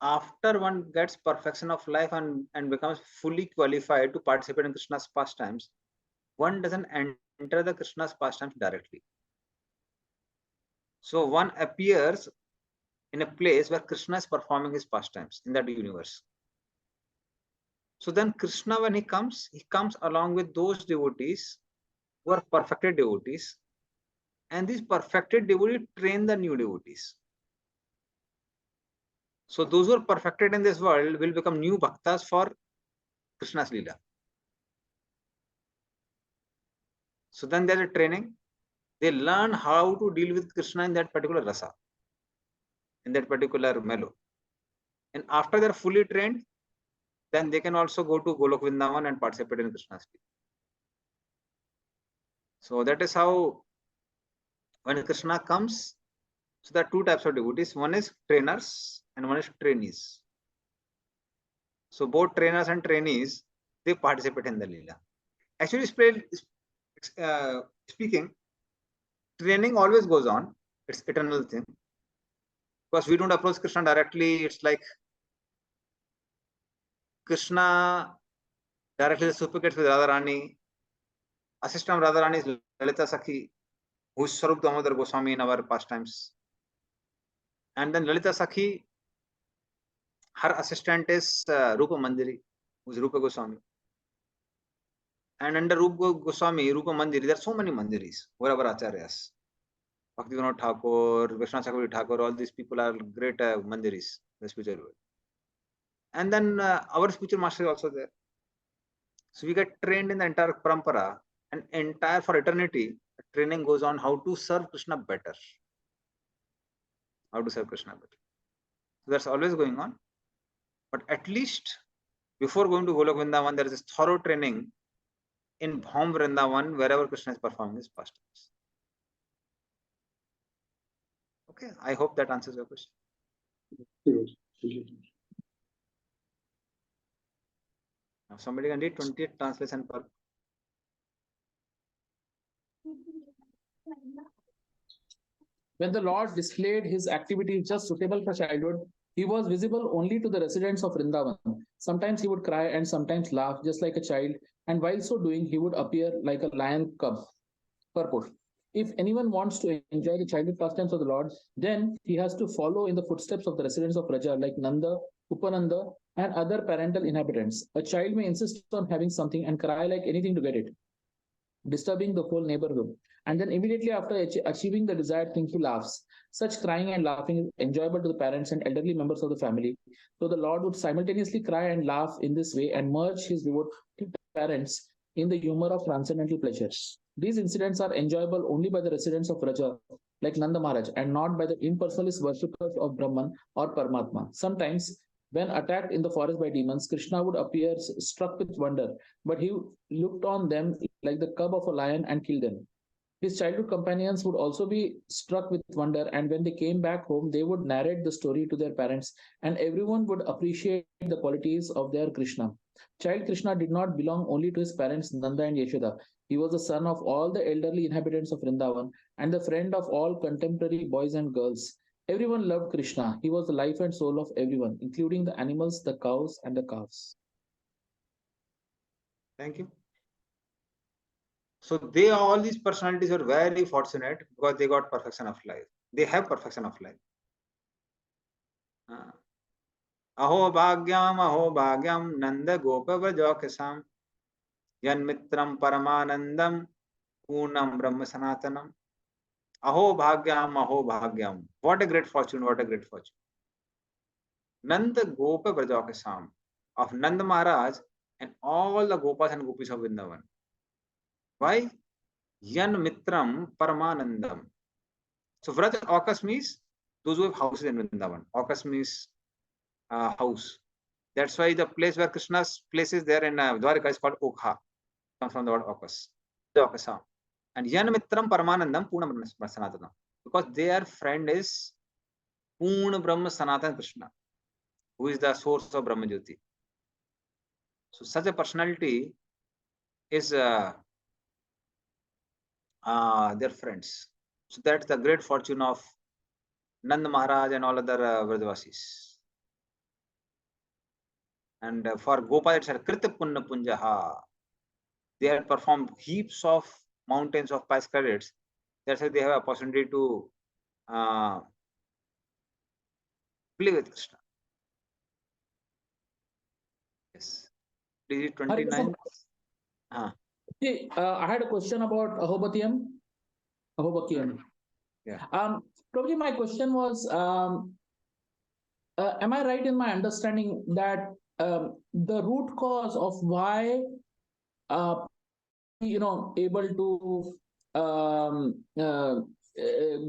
after one gets perfection of life and becomes fully qualified to participate in Krishna's pastimes, one doesn't enter the Krishna's pastimes directly. So one appears in a place where Krishna is performing his pastimes in that universe. So then Krishna, when he comes along with those devotees who are perfected devotees, and these perfected devotees train the new devotees. So those who are perfected in this world will become new bhaktas for Krishna's Leela. So then there is a training. They learn how to deal with Krishna in that particular rasa, in that particular mellow. And after they're fully trained, then they can also go to Golok Vrindavan and participate in Krishna's Leela. So that is how when Krishna comes, so there are two types of devotees. One is trainers and one is trainees. So both trainers and trainees, they participate in the Leela. Actually, speaking, training always goes on. It's eternal thing. Because we don't approach Krishna directly. It's like Krishna directly reciprocates with Radharani. Assistant of Radharani is Lalita Sakhi, who is Swarup Damodar Goswami in our pastimes. And then Lalita Sakhi, her assistant is Rupa Mandiri, who is Rupa Goswami. And under Rupa Goswami, Rupa Mandiri, there are so many Mandiris, wherever Acharyas. Bhakti Vinod Thakur, Vishnu Chakravarti Thakur, all these people are great Mandiris, the spiritual world. And then our spiritual master is also there. So we get trained in the entire parampara, and entire for eternity, training goes on how to serve Krishna better. how to serve Krishna better. So that's always going on. But at least before going to Golok Vrindavan, there is a thorough training in Bhaum Vrindavan, wherever Krishna is performing his pastimes. Okay, I hope that answers your question. Now somebody can read 20th translation per. When the Lord displayed his activities just suitable for childhood, he was visible only to the residents of Vrindavan. Sometimes he would cry and sometimes laugh just like a child, and while so doing, he would appear like a lion cub. Purport. If anyone wants to enjoy the childhood pastimes of the Lord, then he has to follow in the footsteps of the residents of Raja like Nanda, Upananda, and other parental inhabitants. A child may insist on having something and cry like anything to get it, disturbing the whole neighborhood. And then immediately after achieving the desired thing, he laughs. Such crying and laughing is enjoyable to the parents and elderly members of the family. So the Lord would simultaneously cry and laugh in this way and merge his devoted parents in the humor of transcendental pleasures. These incidents are enjoyable only by the residents of Raja, like Nanda Maharaj, and not by the impersonalist worshippers of Brahman or Paramatma. Sometimes, when attacked in the forest by demons, Krishna would appear struck with wonder, but he looked on them like the cub of a lion and killed them. His childhood companions would also be struck with wonder, and when they came back home, they would narrate the story to their parents, and everyone would appreciate the qualities of their Krishna. Child Krishna did not belong only to his parents Nanda and Yashoda. He was the son of all the elderly inhabitants of Vrindavan and the friend of all contemporary boys and girls. Everyone loved Krishna. He was the life and soul of everyone, including the animals, the cows, and the calves. Thank you. So all these personalities are very fortunate because they got perfection of life. They have perfection of life. Aho bhagyam nanda gopa vrajokasam yan mitram paramanandam punam brahma sanatanam. Aho bhagyam. What a great fortune, what a great fortune. Nanda gopa vrajokasam of Nanda Maharaj and all the gopas and gopis of Vrindavan. Why? Yan mitram paramanandam. So Vraj Okas means those who have houses in Vrindavan. Okas means house. That's why the place where Krishna's place is there in Dwarika is called Okha. Comes from the word Okas. Okasam. And Yan mitram paramanandam Purna Brahma Sanatana. Because their friend is Purna Brahma Sanatana Krishna, who is the source of Brahma Jyoti. So such a personality is their friends. So that's the great fortune of Nanda Maharaj and all other Vrajavasis. And for Gopal, it's a Krita Punna Punjaha. They have performed heaps of mountains of past credits. That's why they have a opportunity to play with Krishna. Yes. This is 29. Okay, I had a question about Ahobakiyam. Yeah. Probably my question was, am I right in my understanding that the root cause of why able to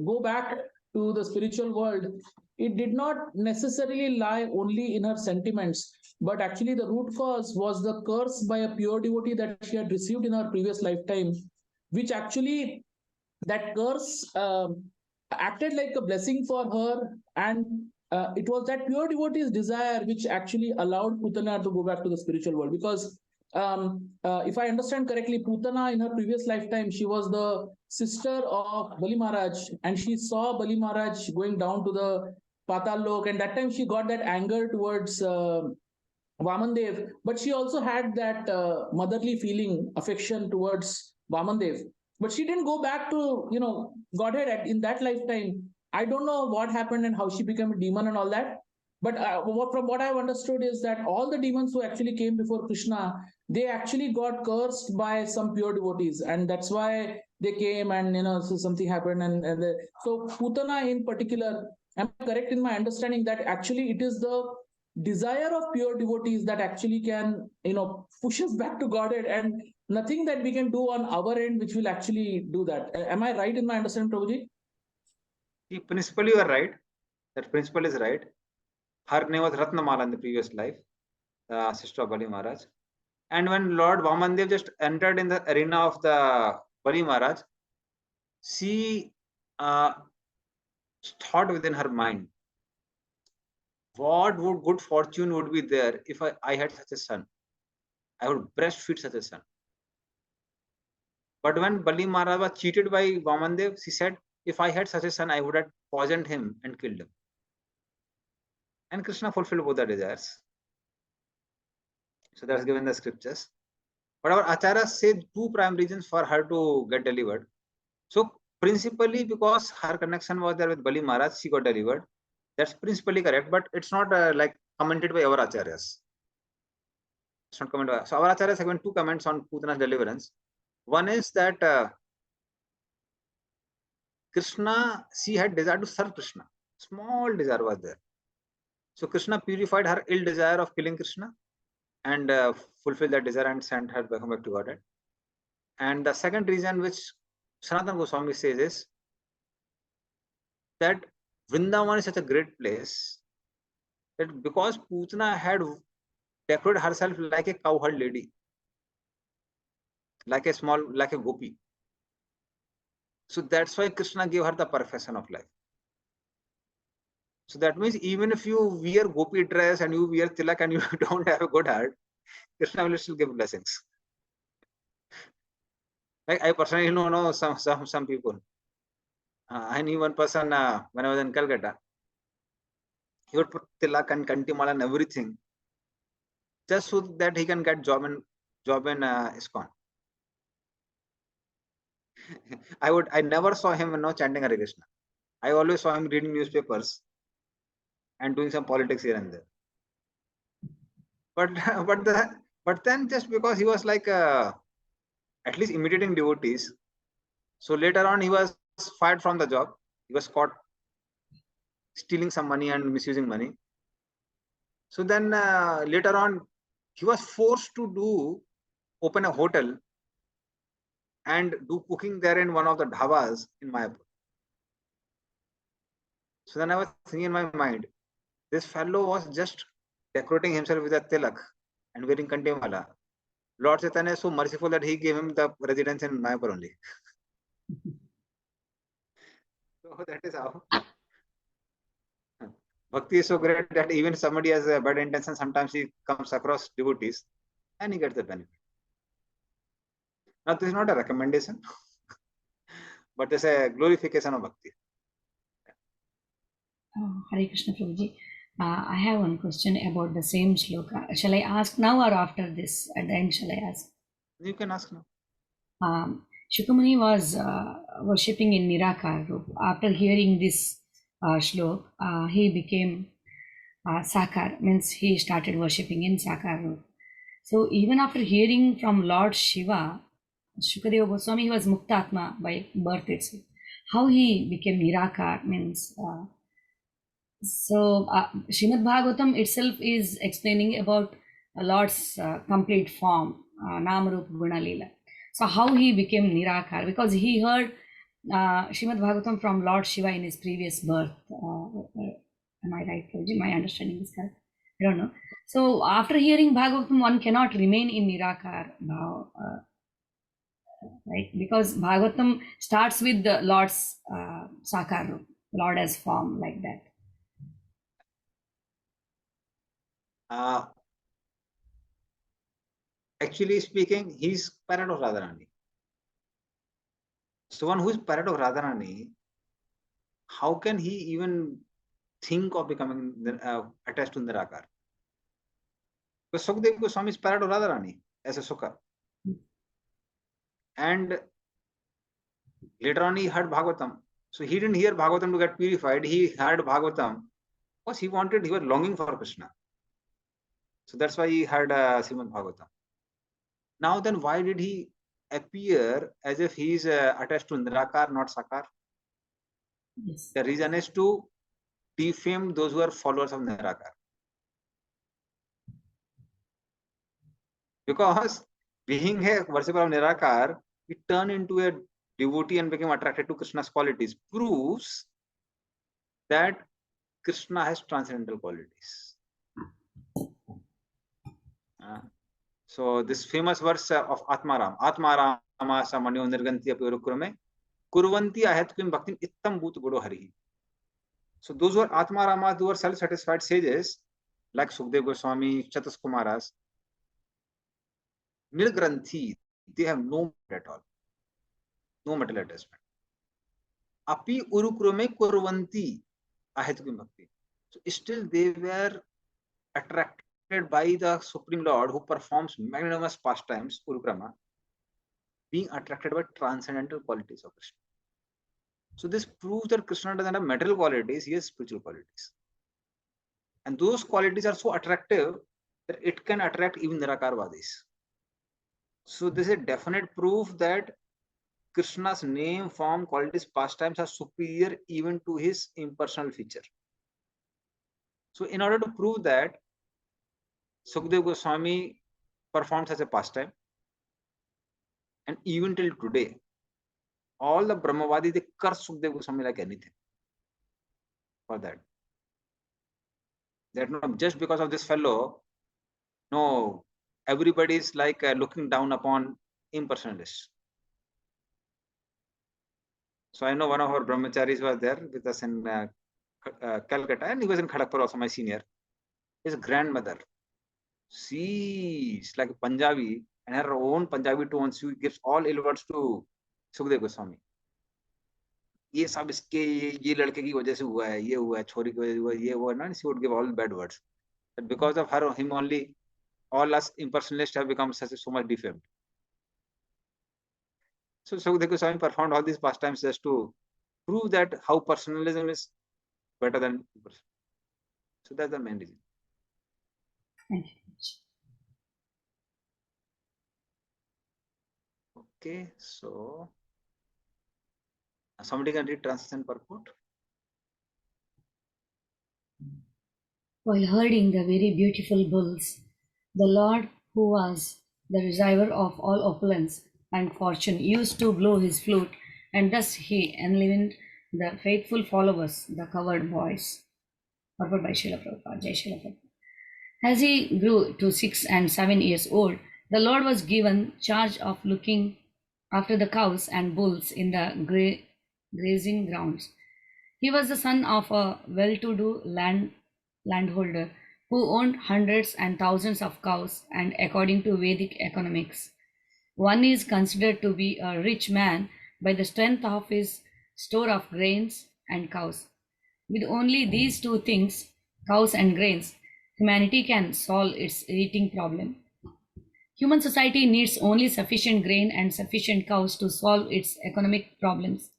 go back to the spiritual world, it did not necessarily lie only in her sentiments, but actually the root cause was the curse by a pure devotee that she had received in her previous lifetime, which actually that curse acted like a blessing for her, and it was that pure devotee's desire which actually allowed Putana to go back to the spiritual world. Because if I understand correctly, Putana in her previous lifetime, she was the sister of Bali Maharaj, and she saw Bali Maharaj going down to the Patal Lok, and that time she got that anger towards Vamandev, but she also had that motherly feeling, affection towards Vamandev. But she didn't go back to, Godhead in that lifetime. I don't know what happened and how she became a demon and all that. But from what I've understood is that all the demons who actually came before Krishna, they actually got cursed by some pure devotees. And that's why they came and, so something happened. So Putana in particular, am I correct in my understanding that actually it is the desire of pure devotees that actually can, push us back to Godhead, and nothing that we can do on our end which will actually do that. Am I right in my understanding, Prabhuji? Principally, you are right. That principle is right. Her name was Ratnamala in the previous life, the sister of Bali Maharaj. And when Lord Vamandev just entered in the arena of the Bali Maharaj, she thought within her mind, what would good fortune would be there if I had such a son? I would breastfeed such a son. But when Bali Maharaj was cheated by Vamandev, she said, if I had such a son, I would have poisoned him and killed him. And Krishna fulfilled both the desires. So that's given the scriptures. But our acharyas say two prime reasons for her to get delivered. So principally because her connection was there with Bali Maharaj, she got delivered. That's principally correct, but it's not like commented by our acharyas. It's not commented by. So our acharyas have given two comments on Putana's deliverance. One is that Krishna, she had desire to serve Krishna. Small desire was there. So Krishna purified her ill desire of killing Krishna and fulfilled that desire and sent her back to Godhead. And the second reason which Sanatana Goswami says is that Vrindavan is such a great place that because Putana had decorated herself like a cowherd lady, like a gopi. So that's why Krishna gave her the perfection of life. So that means even if you wear gopi dress and you wear tilak and you don't have a good heart, Krishna will still give blessings. Like I personally know some people. I knew one person when I was in Calcutta. He would put tilak and kantimala and everything just so that he can get job in ISKCON. I never saw him chanting Hare Krishna. I always saw him reading newspapers and doing some politics here and there. But then just because he was like at least imitating devotees, so later on he was fired from the job. He was caught stealing some money and misusing money. So then later on he was forced to open a hotel and do cooking there in one of the dhabas in Mayapur. So then I was thinking in my mind, this fellow was just decorating himself with a tilak and wearing kantimala. Lord Chaitanya is so merciful that he gave him the residence in Mayapur only. So that is how Bhakti is so great that even somebody has a bad intention, sometimes he comes across devotees and he gets the benefit. Now this is not a recommendation, but it's a glorification of Bhakti. Hare Krishna Prabhuji. I have one question about the same shloka. Shall I ask now or after this? At the end, shall I ask? You can ask now. Shukamuni was worshipping in Nirakar Rup. After hearing this shlok, he became Sakar, means he started worshipping in Sakar Rup. So even after hearing from Lord Shiva, Shukadeva Goswami, he was Muktatma by birth itself. How he became Nirakar means... So Srimad Bhagavatam itself is explaining about Lord's complete form, Namarup Guna Leela. So how he became Nirakar, because he heard Srimad Bhagavatam from Lord Shiva in his previous birth. Am I right, Prabhuji? My understanding is correct. I don't know. So after hearing Bhagavatam, one cannot remain in Nirakar Bhav, right? Because Bhagavatam starts with the Lord's Sakar Rup, Lord as form, like that. Actually speaking, he's parent of Radharani. So one who is parent of Radharani, how can he even think of becoming attached to Nirakar? Because Sukadeva Goswami is parent of Radharani as a Sukha. And later on he heard Bhagavatam. So he didn't hear Bhagavatam to get purified. He heard Bhagavatam because he was longing for Krishna. So that's why he heard Srimad Bhagavatam. Now then, why did he appear as if he is attached to Nirakar, not Sakar? Yes. The reason is to defame those who are followers of Nirakar. Because being a worshipper of Nirakar, he turned into a devotee and became attracted to Krishna's qualities. Proves that Krishna has transcendental qualities. So this famous verse of Atmaram, Atmarama samanyo nirganti api urukrame kurvanti ahetkim bhaktim ittam bhut gudo hari. So those who are Atmarama, those who are self-satisfied sages, like Sukdev Goswami, Chatus Kumaras, Nirgranthi, they have no at all, no material attachment. Api urukrume kurvanti ahetkim bhakti. So still they were attracted by the Supreme Lord who performs magnanimous pastimes, urukrama, being attracted by transcendental qualities of Krishna. So this proves that Krishna doesn't have material qualities, he has spiritual qualities. And those qualities are so attractive that it can attract even Nirakarvadis. So this is a definite proof that Krishna's name, form, qualities, pastimes are superior even to his impersonal feature. So in order to prove that, Sukdev Goswami performed such a pastime, and even till today, all the Brahmavadi, they curse Sukdev Goswami like anything for that. That no, just because of this fellow, no, everybody is like looking down upon impersonalists. So I know one of our brahmacharis was there with us in Calcutta, and he was in Kharagpur also, my senior. His grandmother, she's like a Punjabi, and her own Punjabi tones, she gives all ill words to Sukdev Goswami. ये सब इसके ये लड़के की वजह से हुआ है, ये हुआ है, छोरी की वजह से हुआ है, ये हुआ ना, she would give all bad words. But because of her, him only, all us impersonalists have become so much defamed. So Sukdev Goswami performed all these pastimes just to prove that how personalism is better than person. So that's the main reason. Thank you. Okay, so somebody can read translation purport. While herding the very beautiful bulls, the Lord, who was the receiver of all opulence and fortune, used to blow his flute, and thus he enlivened the faithful followers, the cowherd boys. Purport by Srila Prabhupada, Jai Srila Prabhupada. As he grew to 6 and 7 years old, the Lord was given charge of looking after the cows and bulls in the grazing grounds. He was the son of a well-to-do landholder who owned hundreds and thousands of cows, and according to Vedic economics, one is considered to be a rich man by the strength of his store of grains and cows. With only these two things, cows and grains, humanity can solve its eating problem. Human society needs only sufficient grain and sufficient cows to solve its economic problems.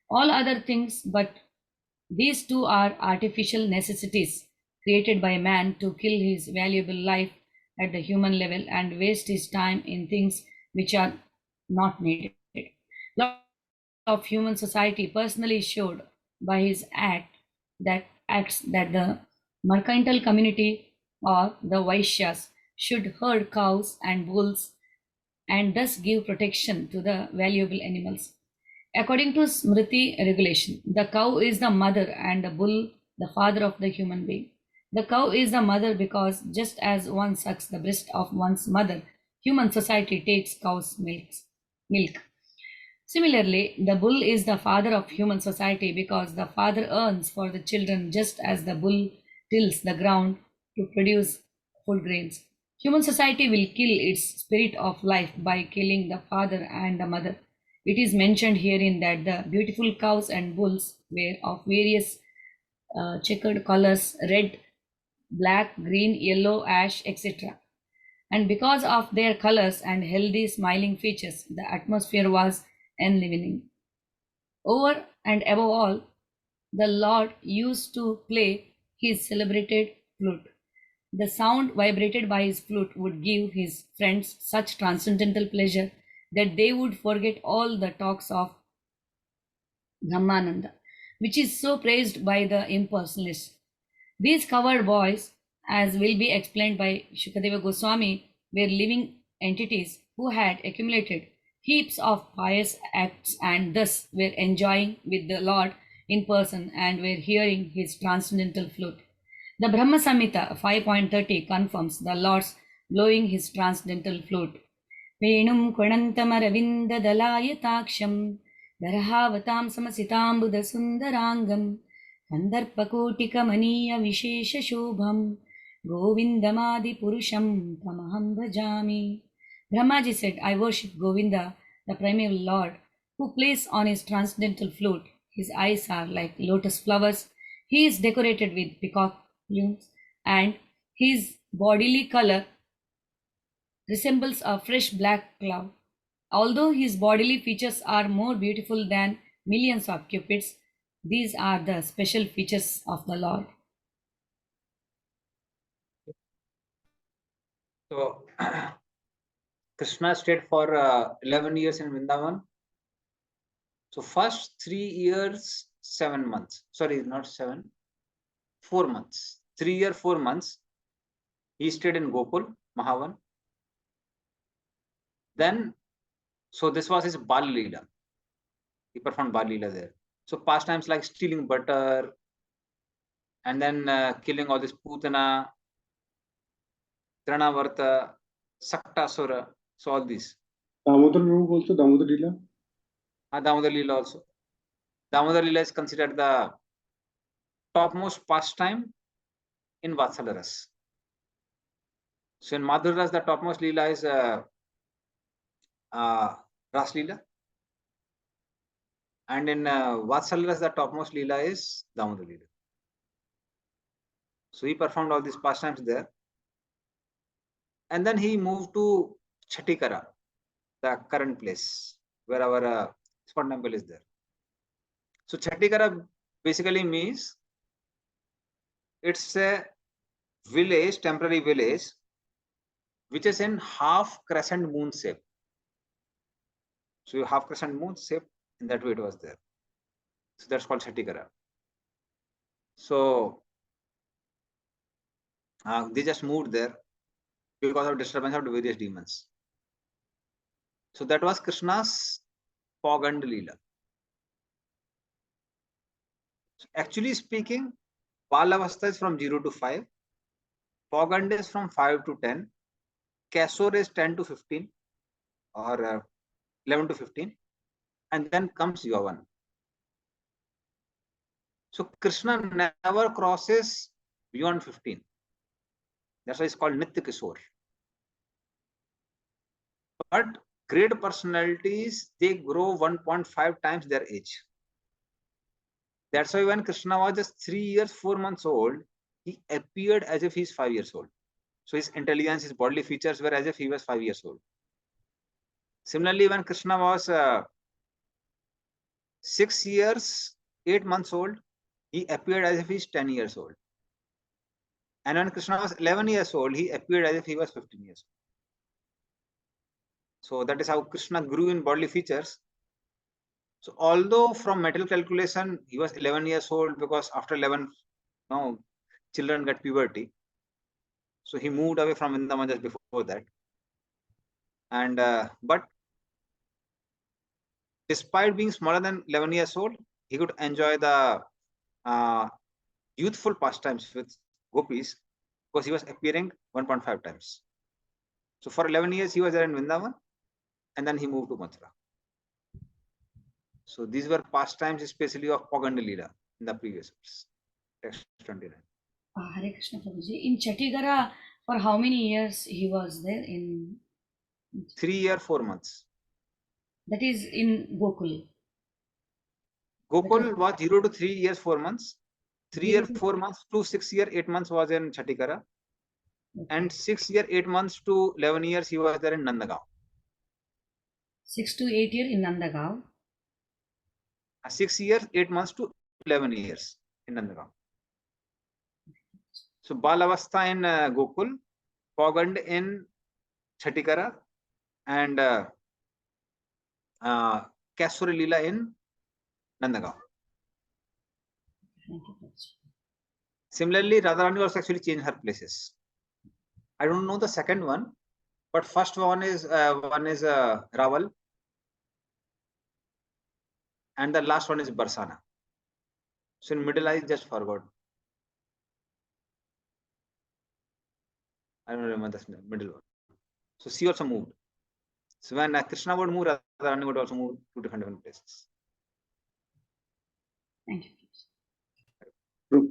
All other things but these two are artificial necessities created by man to kill his valuable life at the human level and waste his time in things which are not needed. Lord of human society personally showed by his acts that the mercantile community or the Vaishyas should herd cows and bulls and thus give protection to the valuable animals. According to Smriti regulation, the cow is the mother and the bull the father of the human being. The cow is the mother because just as one sucks the breast of one's mother, human society takes cow's milk. Similarly, the bull is the father of human society because the father earns for the children just as the bull tills the ground to produce full grains. Human society will kill its spirit of life by killing the father and the mother. It is mentioned herein that the beautiful cows and bulls were of various checkered colors: red, black, green, yellow, ash, etc. And because of their colors and healthy smiling features, the atmosphere was enlivening. Over and above all, the Lord used to play his celebrated flute. The sound vibrated by his flute would give his friends such transcendental pleasure that they would forget all the talks of Brahmananda, which is so praised by the impersonalists. These covered boys, as will be explained by Shukadeva Goswami, were living entities who had accumulated heaps of pious acts and thus were enjoying with the Lord in person and were hearing his transcendental flute. The Brahma Samhita 5.30 confirms the Lord's blowing his transcendental flute. Venum Kunantamaravinda Darahavatam Samasitambuda Sundarangam Kandarpakotikamaniya Vishesha Shobham Govindamadi Purusham Tamaham Bhajami. Brahmaji said, I worship Govinda, the primeval Lord, who plays on his transcendental flute. His eyes are like lotus flowers. He is decorated with peacock plumes, and his bodily color resembles a fresh black cloud. Although his bodily features are more beautiful than millions of cupids, these are the special features of the Lord. So, Krishna stayed for 11 years in Vrindavan. So, first 3 years, 7 months. Sorry, not 7, 4 months. 3 years, 4 months. He stayed in Gokul, Mahavan. Then, so this was his Bal Leela. He performed Bal Leela there. So, pastimes like stealing butter and then killing all this Putana, Tranavarta, Saktasura. So, all these. Damodar Roop also, Damodar Lila. Damodar Leela also. Damodar Leela is considered the topmost pastime in Vatsalaras. So in Madhuraras, the topmost Leela is Ras Leela. And in Vatsalaras, the topmost Leela is Damodar Leela. So he performed all these pastimes there. And then he moved to Chatikara, the current place where our Spot temple is there. So Chatikara basically means it's a village, temporary village, which is in half crescent moon shape. So half crescent moon shape, in that way it was there. So that's called Chatikara. So they just moved there because of disturbance of the various demons. So that was Krishna's Pogand Leela. So actually speaking, Balavastha is from 0 to 5. Pogand is from 5 to 10. Kesor is 10 to 15 or 11 to 15. And then comes Yavan. So Krishna never crosses beyond 15. That's why it's called Nitya Kishore. But great personalities, they grow 1.5 times their age. That's why when Krishna was just 3 years, 4 months old, he appeared as if he's 5 years old. So his intelligence, his bodily features were as if he was 5 years old. Similarly, when Krishna was 6 years, 8 months old, he appeared as if he's 10 years old. And when Krishna was 11 years old, he appeared as if he was 15 years old. So that is how Krishna grew in bodily features. So although from material calculation, he was 11 years old because after 11, children get puberty. So he moved away from Vrindavan just before that. And but despite being smaller than 11 years old, he could enjoy the youthful pastimes with gopis because he was appearing 1.5 times. So for 11 years, he was there in Vrindavan and then he moved to Mathura. So these were pastimes especially of Poganda Leela in the previous verse. Text 29. Hare Krishna Prabhuji. In Chatigara, for how many years he was there? In 3 years, 4 months. that is in Gokul. Gokul was 0 to 3 years, 4 months. 3 years, 4 months to 6 years, 8 months was in Chatikara. And 6 years, 8 months to 11 years, he was there in Nandagaon. 6 to 8 years in Nandagaon. 6 years, 8 months to 11 years in Nandagaon. So Balavastha in Gokul, Pogand in Chatikara, and Keswari Leela in Nandagaon. Similarly, Radharani also actually changed her places. I don't know the second one, but first one is Raval, and the last one is Barsana. So in middle I just forgot. I don't remember the middle one. So she also moved. So when Krishna would move, Radharani would also move to different places. Thank you.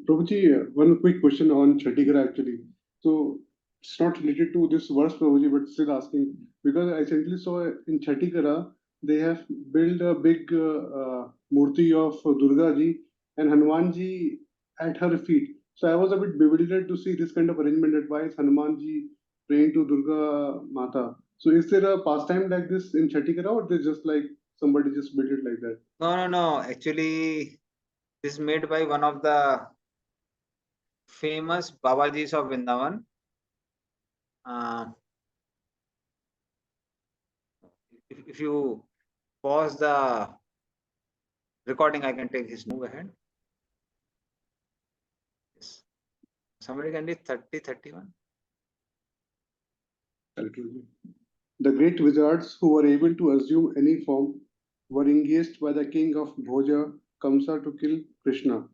Prabhuji, one quick question on Chatikara actually. So it's not related to this verse, Prabhuji, but still asking because I recently saw in Chatikara they have built a big murti of Durga ji and Hanuman ji at her feet. So I was a bit bewildered to see this kind of arrangement. That why is Hanuman ji praying to Durga Mata? So is there a pastime like this in Chatikara, or they just like somebody just built it like that? No. Actually, this is made by one of the famous Babajis of Vrindavan. If you pause the recording, I can take his move ahead. Yes. Somebody can read 30, 31. The great wizards who were able to assume any form were engaged by the king of Bhoja, Kamsa, to kill Krishna.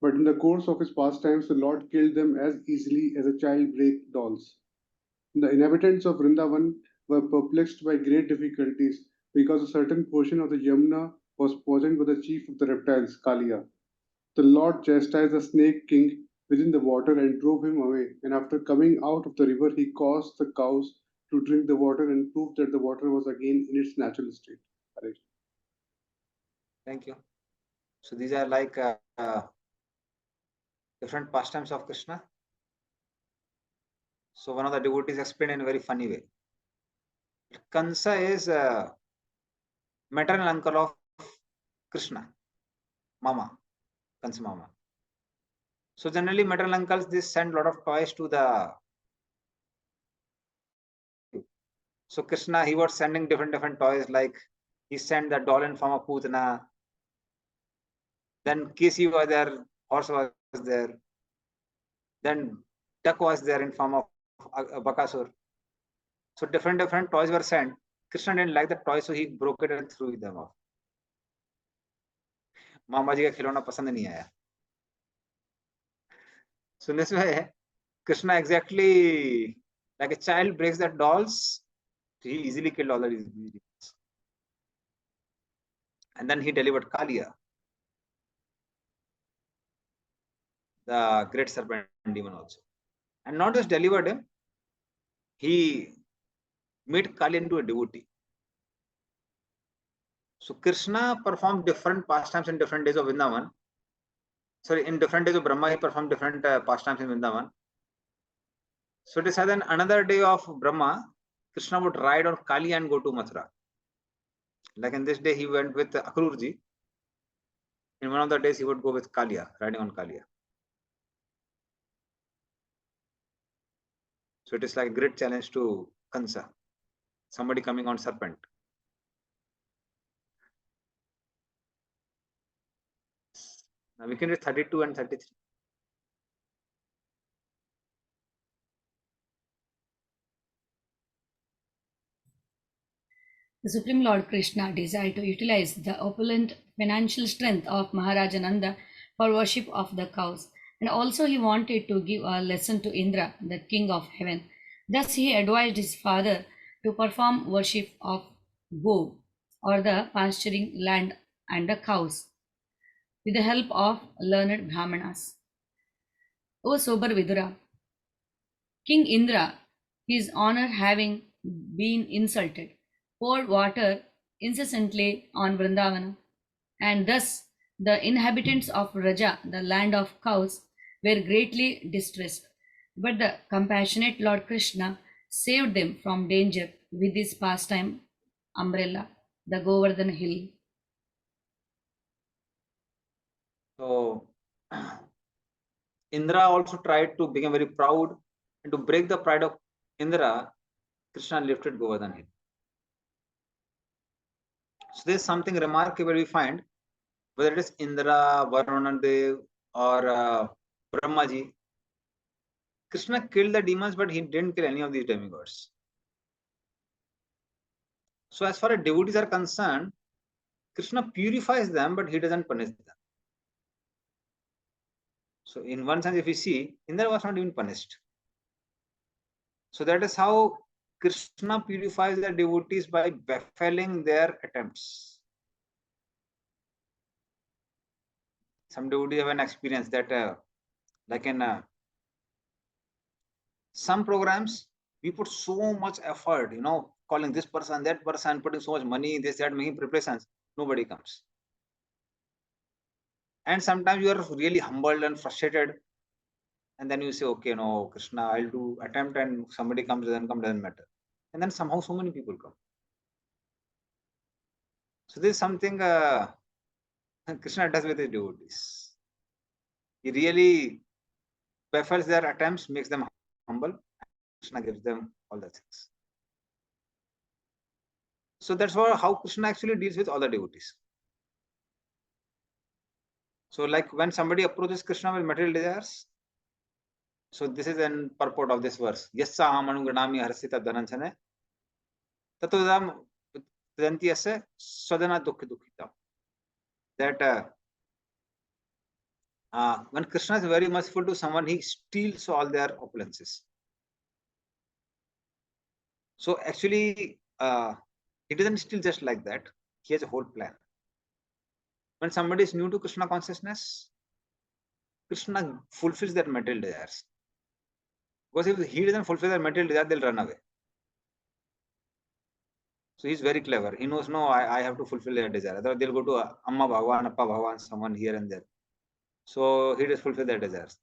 But in the course of his pastimes, the Lord killed them as easily as a child breaks dolls. The inhabitants of Vrindavan were perplexed by great difficulties because a certain portion of the Yamuna was poisoned by the chief of the reptiles, Kalia. The Lord chastised the snake king within the water and drove him away. And after coming out of the river, he caused the cows to drink the water and proved that the water was again in its natural state. Hare. Thank you. So these are like different pastimes of Krishna. So one of the devotees explained in a very funny way. Kansa is maternal uncle of Krishna, Mama, Kansa Mama. So generally maternal uncles, they send a lot of toys to the. So Krishna, he was sending different toys, like he sent the doll in form of Putana. Then Kesi was there, horse was there. Then duck was there in form of Bakasur. So different toys were sent. Krishna didn't like the toys, so he broke it and threw them off. मामा जी का खिलौना पसंद नहीं आया. So this way, Krishna exactly like a child breaks the dolls, he easily killed all the demons. And then he delivered Kalia, the great serpent demon also. And not just delivered him, he made Kali into a devotee. So Krishna performed different pastimes in different days of Vrindavan. Sorry, in different days of Brahma, he performed different pastimes in Vrindavan. So it is then another day of Brahma, Krishna would ride on Kali and go to Mathura. Like in this day, he went with Akrurji. In one of the days, he would go with Kalia, riding on Kalia. So it is like a great challenge to Kansa, somebody coming on serpent. Now we can read 32 and 33. The Supreme Lord Krishna desired to utilize the opulent financial strength of Maharaja Nanda for worship of the cows, and also he wanted to give a lesson to Indra, the king of heaven. Thus he advised his father to perform worship of Go, or the pasturing land, and the cows, with the help of learned Brahmanas. O sober Vidura, King Indra, his honor having been insulted, poured water incessantly on Vrindavana, and thus the inhabitants of Raja, the land of cows, were greatly distressed. But the compassionate Lord Krishna saved them from danger with his pastime umbrella, the Govardhan hill. So Indra also tried to become very proud, and to break the pride of Indra, Krishna lifted Govardhan hill. So there's something remarkable we find, whether it is Indra, Varuna Dev, or Brahmaji. Krishna killed the demons, but he didn't kill any of these demigods. So as far as devotees are concerned, Krishna purifies them, but he doesn't punish them. So in one sense, if we see, Indra was not even punished. So that is how Krishna purifies the devotees by baffling their attempts. Some devotees have an experience that, like in some programs, we put so much effort, calling this person, that person, putting so much money, this, that, making preparations. Nobody comes. And sometimes you are really humbled and frustrated. And then you say, okay, no, Krishna, I'll do attempt, and somebody comes, doesn't matter. And then somehow so many people come. So this is something Krishna does with his devotees. He really baffles their attempts, makes them humble. Krishna gives them all the things. So that's how Krishna actually deals with all the devotees. So like when somebody approaches Krishna with material desires, so this is an purport of this verse. Yassa amanugranami harsita dhananchane tatodam tadantiyase swadana dukkhitam. That when Krishna is very merciful to someone, he steals all their opulences. So actually, he doesn't steal just like that. He has a whole plan. When somebody is new to Krishna consciousness, Krishna fulfills their material desires. Because if he doesn't fulfill their material desire, they'll run away. So he's very clever. He knows, no, I have to fulfill their desire. Otherwise, they'll go to Amma Bhagavan, Appa Bhagavan, someone here and there. So he does fulfill their desires.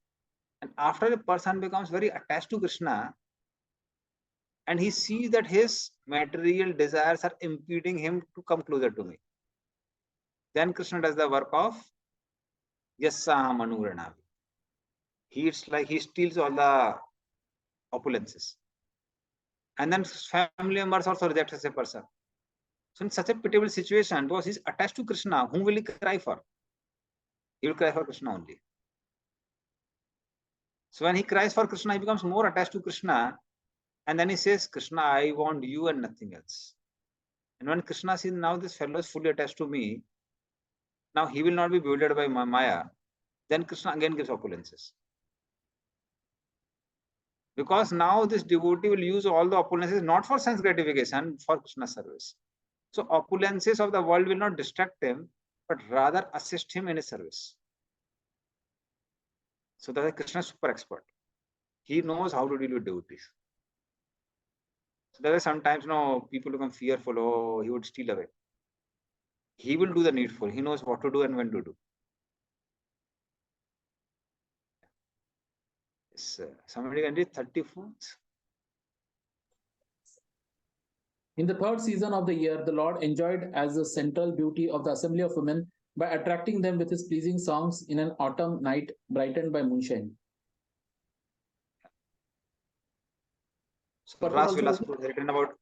And after the person becomes very attached to Krishna, and he sees that his material desires are impeding him to come closer to me, then Krishna does the work of Yassaham Anugranami. It's like he steals all the opulences. And then family members also reject such a person. So in such a pitiable situation, because he's attached to Krishna, whom will he cry for? He will cry for Krishna only. So when he cries for Krishna, he becomes more attached to Krishna. And then he says, Krishna, I want you and nothing else. And when Krishna sees now this fellow is fully attached to me, now he will not be bewildered by Maya, then Krishna again gives opulences. Because now this devotee will use all the opulences not for sense gratification, for Krishna service. So opulences of the world will not distract him, but rather assist him in his service. So that is Krishna super expert. He knows how to deal with devotees. So there are sometimes people become fearful, oh, he would steal away. He will do the needful. He knows what to do and when to do. Yes, somebody can read 34th. In the third season of the year, the Lord enjoyed as the central beauty of the assembly of women by attracting them with his pleasing songs in an autumn night brightened by moonshine. So Ras Vilas read about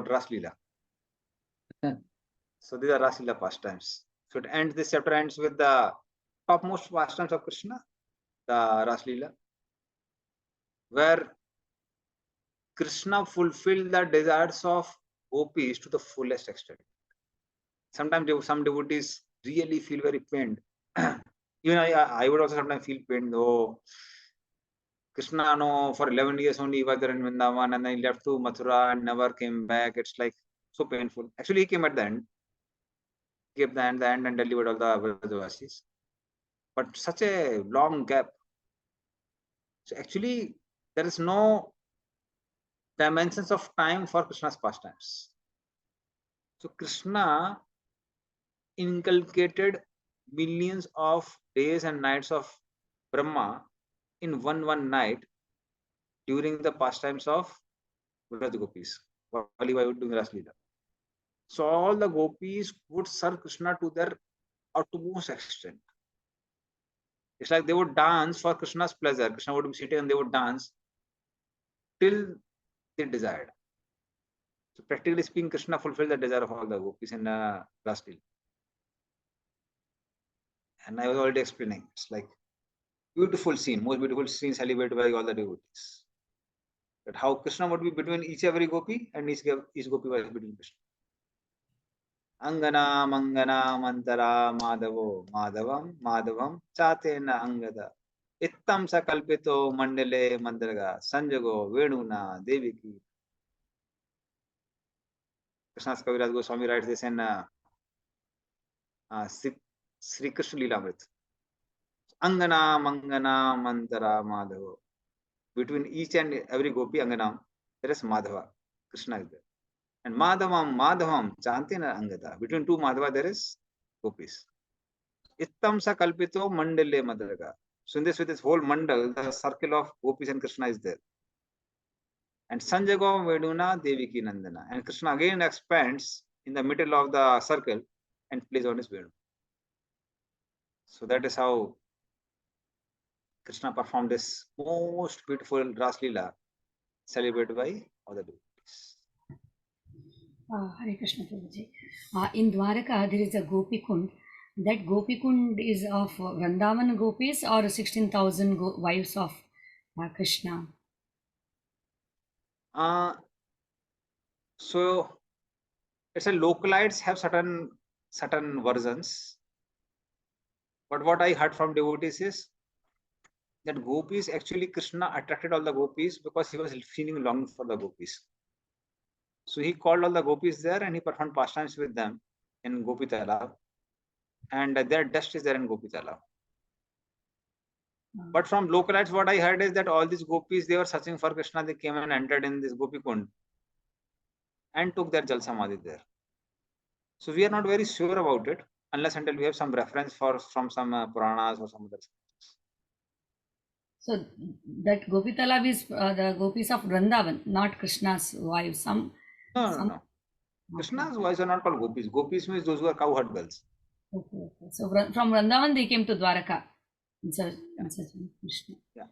Ras Leela. So these are Ras Leela pastimes. So this chapter ends with the topmost pastimes of Krishna, the Ras Leela, where Krishna fulfilled the desires of gopis to the fullest extent. Sometimes some devotees really feel very pained. Even I would also sometimes feel pained, though. Krishna, for 11 years only he was there in Vrindavan, and then he left to Mathura and never came back. It's like so painful. Actually, he came at the end. He came at the end and delivered all the Vrajavasis. But such a long gap. So actually, there is no dimensions of time for Krishna's pastimes. So Krishna inculcated millions of days and nights of Brahma in one night during the pastimes of Vraj Gopis, while he was doing Ras Leela. So all the gopis would serve Krishna to their utmost extent. It's like they would dance for Krishna's pleasure. Krishna would be sitting and they would dance till they desired. So practically speaking, Krishna fulfilled the desire of all the gopis in Ras Leela. And I was already explaining. It's like beautiful scene, most beautiful scene celebrated by all the devotees. That how Krishna would be between each every gopi, and each gopi was between Krishna. Angana Mangana Mantara Madhavo Madhavam Madhavam Chatena Angada Ittam Sakalpito Mandale Mandraga Sanjago Veduna Deviki. Krishna's Kaviraj Goswami writes this in Sri Krishna Lilamrit. Angana Mangana Mantara Madhavo. Between each and every gopi Anganam, there is Madhava. Krishna is there. And Madhavam Chantina Angada. Between two Madhava, there is gopis. Ittam sa kalpito mandale madraga. So in this, with this whole mandal, the circle of gopis and Krishna is there. And Sanjago Veduna Deviki Nandana. And Krishna again expands in the middle of the circle and plays on his Venu. So that is how Krishna performed this most beautiful Ras Leela celebrated by all the devotees. Hare Krishna Prabhuji. In Dwaraka, there is a Gopi Kund. That Gopi Kund is of Vrindavan gopis or 16,000 wives of Krishna. So it's a localites have certain versions. But what I heard from devotees is that gopis, actually Krishna attracted all the gopis because he was feeling longing for the gopis. So he called all the gopis there and he performed pastimes with them in Gopi Talab. And their dust is there in Gopi Talab. But from localites, what I heard is that all these gopis, they were searching for Krishna. They came and entered in this Gopi Kund and took their Jal Samadhi there. So we are not very sure about it unless until we have some reference from some Puranas or some other. So that Gopi Talab is the gopis of Vrindavan, not Krishna's wives. No. Krishna's wives are not called gopis. Gopis means those who are cowherd girls. Okay. So from Vrindavan they came to Dwaraka. Krishna. Yeah.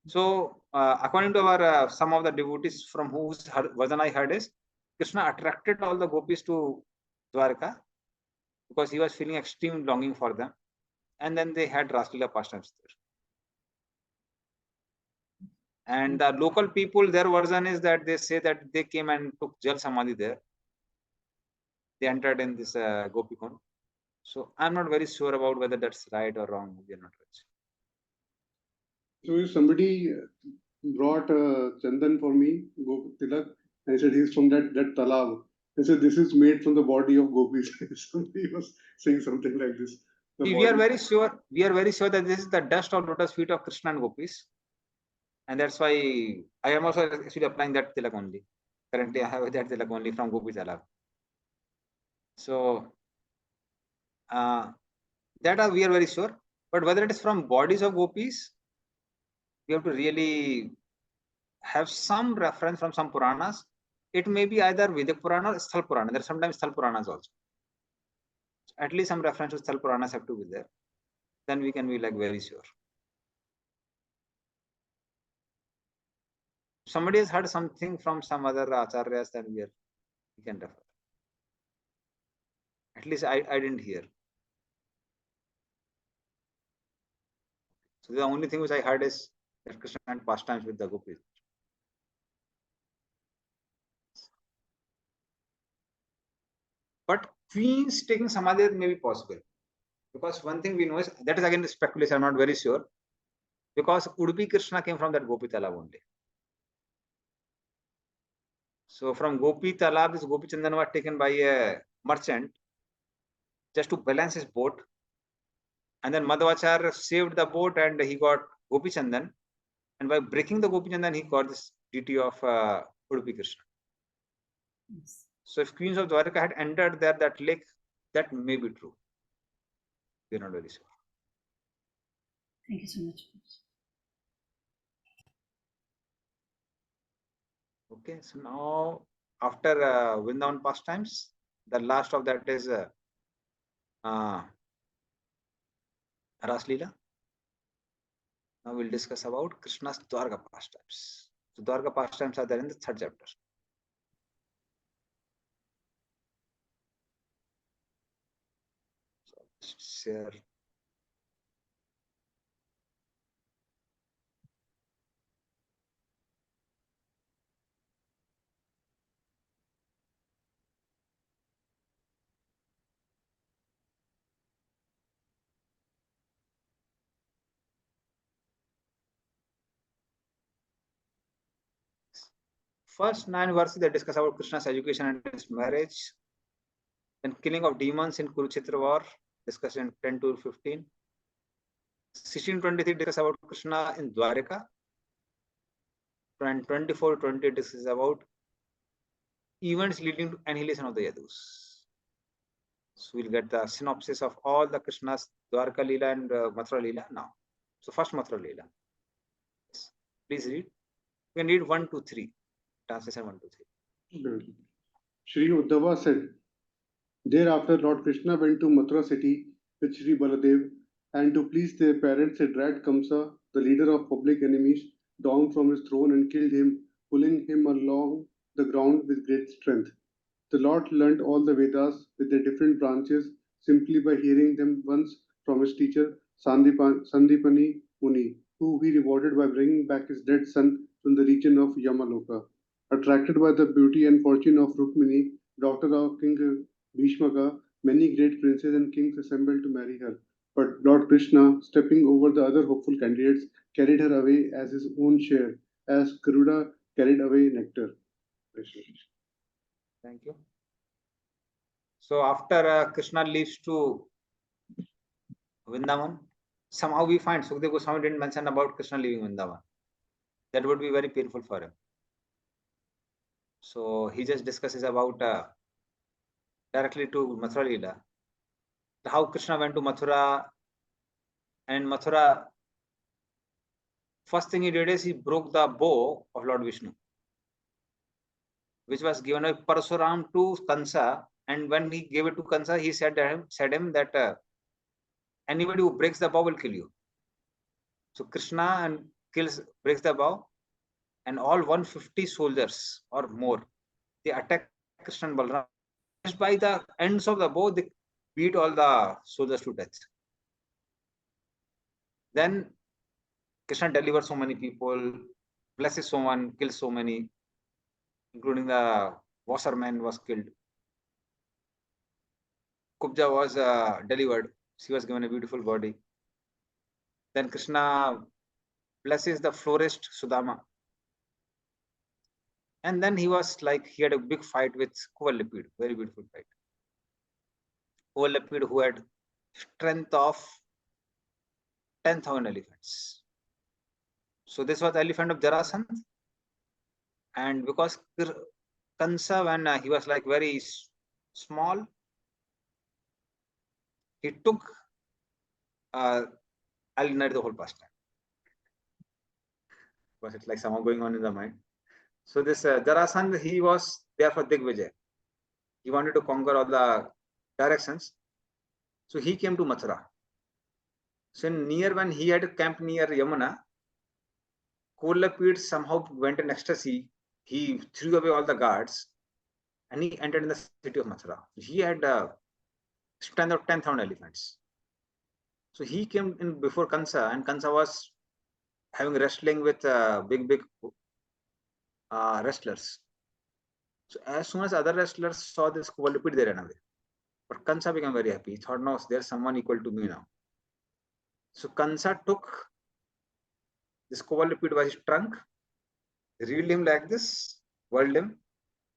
So according to our some of the devotees from whose version I heard is Krishna attracted all the gopis to Dwaraka because he was feeling extreme longing for them, and then they had Raslila pastimes there. And the local people, their version is that they say that they came and took Jal Samadhi there. They entered in this Gopi Kund. So I'm not very sure about whether that's right or wrong. We are not rich. So if somebody brought Chandan for me, Tilak, and he said he's from that talab. I said this is made from the body of gopis. Somebody was saying something like this. We are very sure. We are very sure that this is the dust of lotus feet of Krishna and gopis, and that's why I am also actually applying that tilak only. Currently, I have that tilak only from Gopi Talab. So that we are very sure. But whether it is from bodies of gopis, we have to really have some reference from some Puranas. It may be either Vedic Purana or Sthal Purana. There are sometimes Sthal Puranas also. At least some reference to Sthal Puranas have to be there. Then we can be like very sure. Somebody has heard something from some other acharyas, then we can refer. At least I didn't hear. So the only thing which I heard is that Krishna had pastimes with the gopis. But queens taking samadhi may be possible. Because one thing we know is, that is again speculation, I'm not very sure. Because Udupi Krishna came from that Gopi Talab only. So from Gopi Talab, this Gopi Chandan was taken by a merchant just to balance his boat. And then Madhvacharya saved the boat and he got Gopi Chandan. And by breaking the Gopi Chandan, he got this deity of Udupi Krishna. Yes. So if Queens of Dwaraka had entered there, that lake, that may be true. We are not very sure. Thank you so much. Okay, so now after Vrindavan pastimes, the last of that is Ras Leela. Now we'll discuss about Krishna's Dwarka pastimes. So Dwarka pastimes are there in the 3rd chapter. So share. first 9 verses they discuss about Krishna's education and his marriage. Then killing of demons in Kurukshetra war, discussed in 10 to 15. 16-23 discuss about Krishna in Dwarika. And 24-20 discuss about events leading to annihilation of the Yadus. So we'll get the synopsis of all the Krishna's Dwarka Leela and Mathura Leela now. So first Mathura Leela. Yes. Please read. You can read 1 to 3. Translation 1 to 3. Shri Uddhava said, thereafter Lord Krishna went to Mathura city with Shri Baladev, and to please their parents, had dragged Kamsa, the leader of public enemies, down from his throne and killed him, pulling him along the ground with great strength. The Lord learnt all the Vedas with their different branches simply by hearing them once from his teacher Sandipani Muni, who he rewarded by bringing back his dead son from the region of Yamaloka. Attracted by the beauty and fortune of Rukmini, daughter of King Bhishmaka, many great princes and kings assembled to marry her. But Lord Krishna, stepping over the other hopeful candidates, carried her away as his own share, as Garuda carried away nectar. Thank you. So after Krishna leaves to Vrindavan, somehow we find Sukadeva Goswami didn't mention about Krishna leaving Vrindavan. That would be very painful for him. So he just discusses about directly to Mathura Leela, how Krishna went to Mathura, and in Mathura, first thing he did is he broke the bow of Lord Vishnu, which was given by Parasuram to Kansa, and when he gave it to Kansa, he said him that anybody who breaks the bow will kill you. So Krishna breaks the bow, and all 150 soldiers or more, they attack Krishna and Balaram. Just by the ends of the bow, they beat all the soldiers to death. Then Krishna delivers so many people, blesses someone, kills so many, including the washerman was killed. Kubja was delivered. She was given a beautiful body. Then Krishna blesses the florist Sudama. And then he had a big fight with Kuvalapid, very beautiful fight. Kuvalapid, who had strength of 10,000 elephants. So this was the elephant of Jarasandh. And because Kansa, when he was very small, he took I'll narrate the whole pastime. Was it like somehow going on in the mind? So this Jarasandh, he was there for Digvijay. He wanted to conquer all the directions. So he came to Mathura. So when he had camped near Yamuna, Kuvalapid somehow went in ecstasy. He threw away all the guards and he entered in the city of Mathura. He had a strength of 10,000 elephants. So he came in before Kansa, and Kansa was having wrestling with big wrestlers. So as soon as other wrestlers saw this Kuvalapid, they ran away. But Kansa became very happy. He thought, no, there's someone equal to me now. So Kansa took this Kuvalapid by his trunk, reeled him like this, whirled him,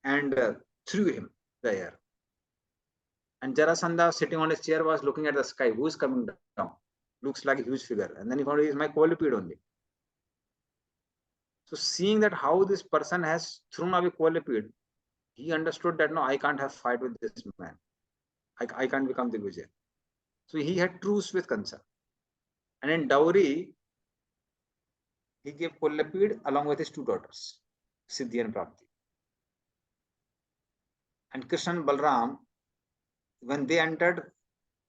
and threw him the air. And Jarasandha, sitting on his chair, was looking at the sky. Who is coming down? Looks like a huge figure. And then he found it is my Kuvalapid only. So seeing that how this person has thrown away Kuvalapid, he understood that no, I can't have fight with this man. I can't become the Vijay. So he had truce with Kansa. And in dowry, he gave Kuvalapid along with his 2 daughters, Siddhi and Prapti. And Krishna and Balram, when they entered,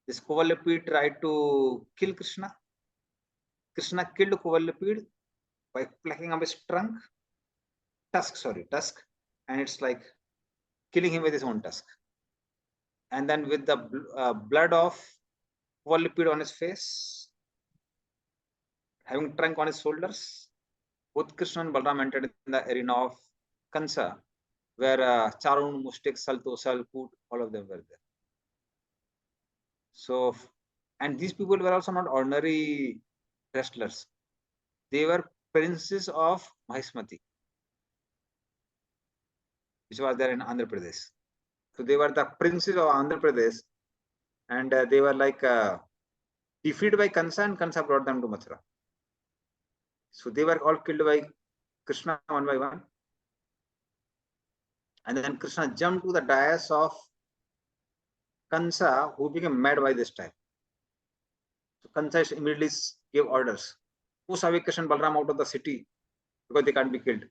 this Kuvalapid tried to kill Krishna. Krishna killed Kuvalapid by plucking up his tusk, and it's like killing him with his own tusk. And then with the blood of Kuvalapid on his face, having trunk on his shoulders, both Krishna and Balram entered in the arena of Kansa, where Charun, Mustik, Sal, Tosal, Kut, all of them were there. So, and these people were also not ordinary wrestlers. They were princes of Mahismati. which was there in Andhra Pradesh. So they were the princes of Andhra Pradesh, and they were like defeated by Kansa, and Kansa brought them to Mathura. So they were all killed by Krishna one by one. And then Krishna jumped to the dais of Kansa, who became mad by this time. So Kansa immediately gave orders. Push away Krishna and Balram out of the city because they can't be killed.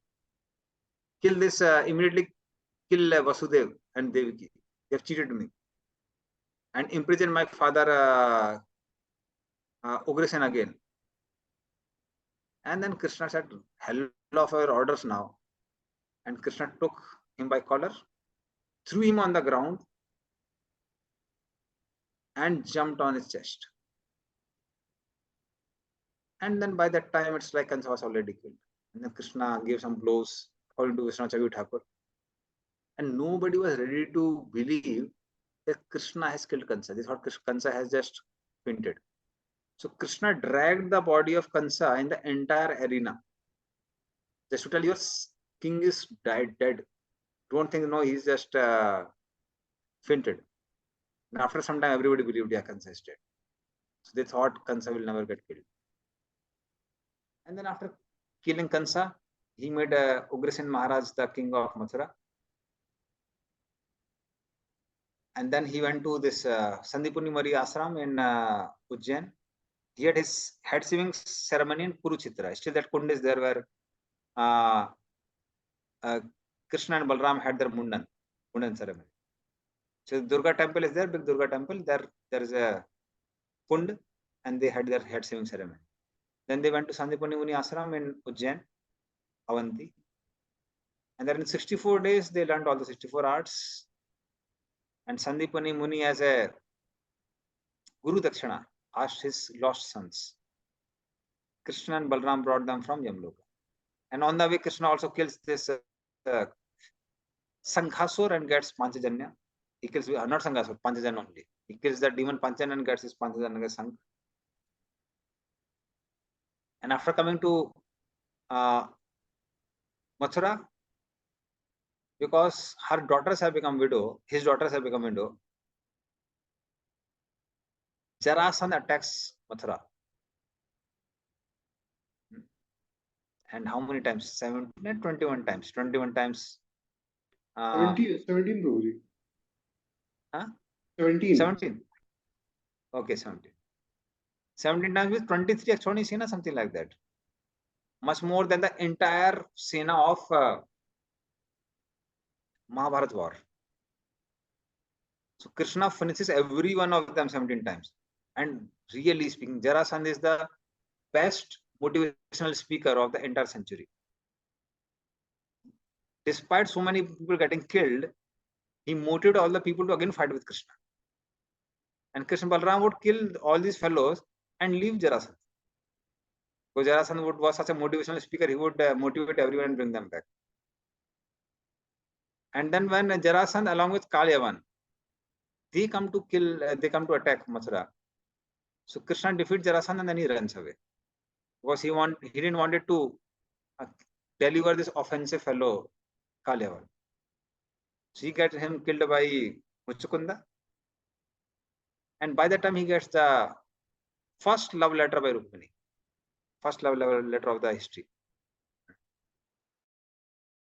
Kill this, immediately kill Vasudev and Devaki. They have cheated me. And imprison my father Ugrasen again. And then Krishna said, hell of our orders now. And Krishna took him by collar, threw him on the ground, and jumped on his chest. And then by that time, it's like Kansa was already killed. And then Krishna gave some blows according to Vishnu Chavi Thakur. And nobody was ready to believe that Krishna has killed Kansa. They thought Kansa has just fainted. So Krishna dragged the body of Kansa in the entire arena. Just to tell your king is dead. Don't think, no, he's just fainted. And after some time, everybody believed, yeah, Kansa is dead. So they thought Kansa will never get killed. And then after killing Kansa, he made Ugrasen Maharaj the king of Mathura. And then he went to this Sandipuni Mari ashram in Ujjain. He had his head shaving ceremony in Kurukshetra. Still that kund is there where Krishna and Balram had their Mundan ceremony. So Durga temple is there, big Durga temple. There is a kund, and they had their head shaving ceremony. Then they went to Sandipuni Muni ashram in Ujjain, Avanti. And then in 64 days, they learned all the 64 arts. And Sandipani Muni, as a Guru Dakshina, asked his lost sons. Krishna and Balram brought them from Yamloka. And on the way, Krishna also kills this Sanghasur and gets Panchajanya. He kills, not Sanghasur, Panchajanya only. He kills the demon Panchajanya and gets his Panchajanya Sangh. And after coming to Mathura, because her daughters have become widow, his daughters have become widow, Jarasandha attacks Mathura. And how many times? 21 times. 21 times. 17 Prabhuji. Huh? 17. 17. Okay, 17. 17 times with 23 Akshoni Sena, something like that. Much more than the entire Sena of Mahabharat war. So Krishna finishes every one of them 17 times. And really speaking, Jarasandha is the best motivational speaker of the entire century. Despite so many people getting killed, he motivated all the people to again fight with Krishna. And Krishna Balram would kill all these fellows and leave Jarasandha. Because Jarasandha was such a motivational speaker, he would motivate everyone and bring them back. And then when Jarasandha along with Kalyavan, they come to attack Mathura. So Krishna defeats Jarasandha and then he runs away. Because he didn't want to deliver this offensive fellow Kalyavan. So he gets him killed by Muchukunda. And by that time he gets the first love letter by Rukmini. First love letter of the history.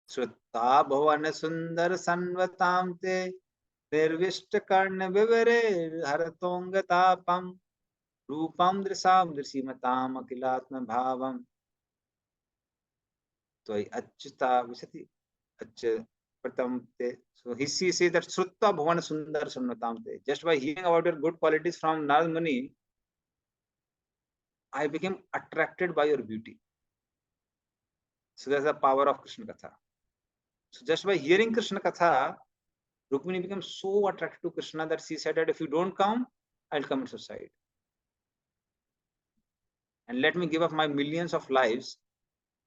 Shrutta bhavana sundar sanvatam te nirvishta karna vivare haratonga tapam rupam drisam drisimatam akilatma bhavam toy achyuta visati pratam te. So he says that Shrutta bhavana sundar sanvatam te. Just by hearing about your good qualities from Narad Muni, I became attracted by your beauty. So that's the power of Krishna Katha. So just by hearing Krishna Katha, Rukmini became so attracted to Krishna that she said that if you don't come, I'll commit suicide. And let me give up my millions of lives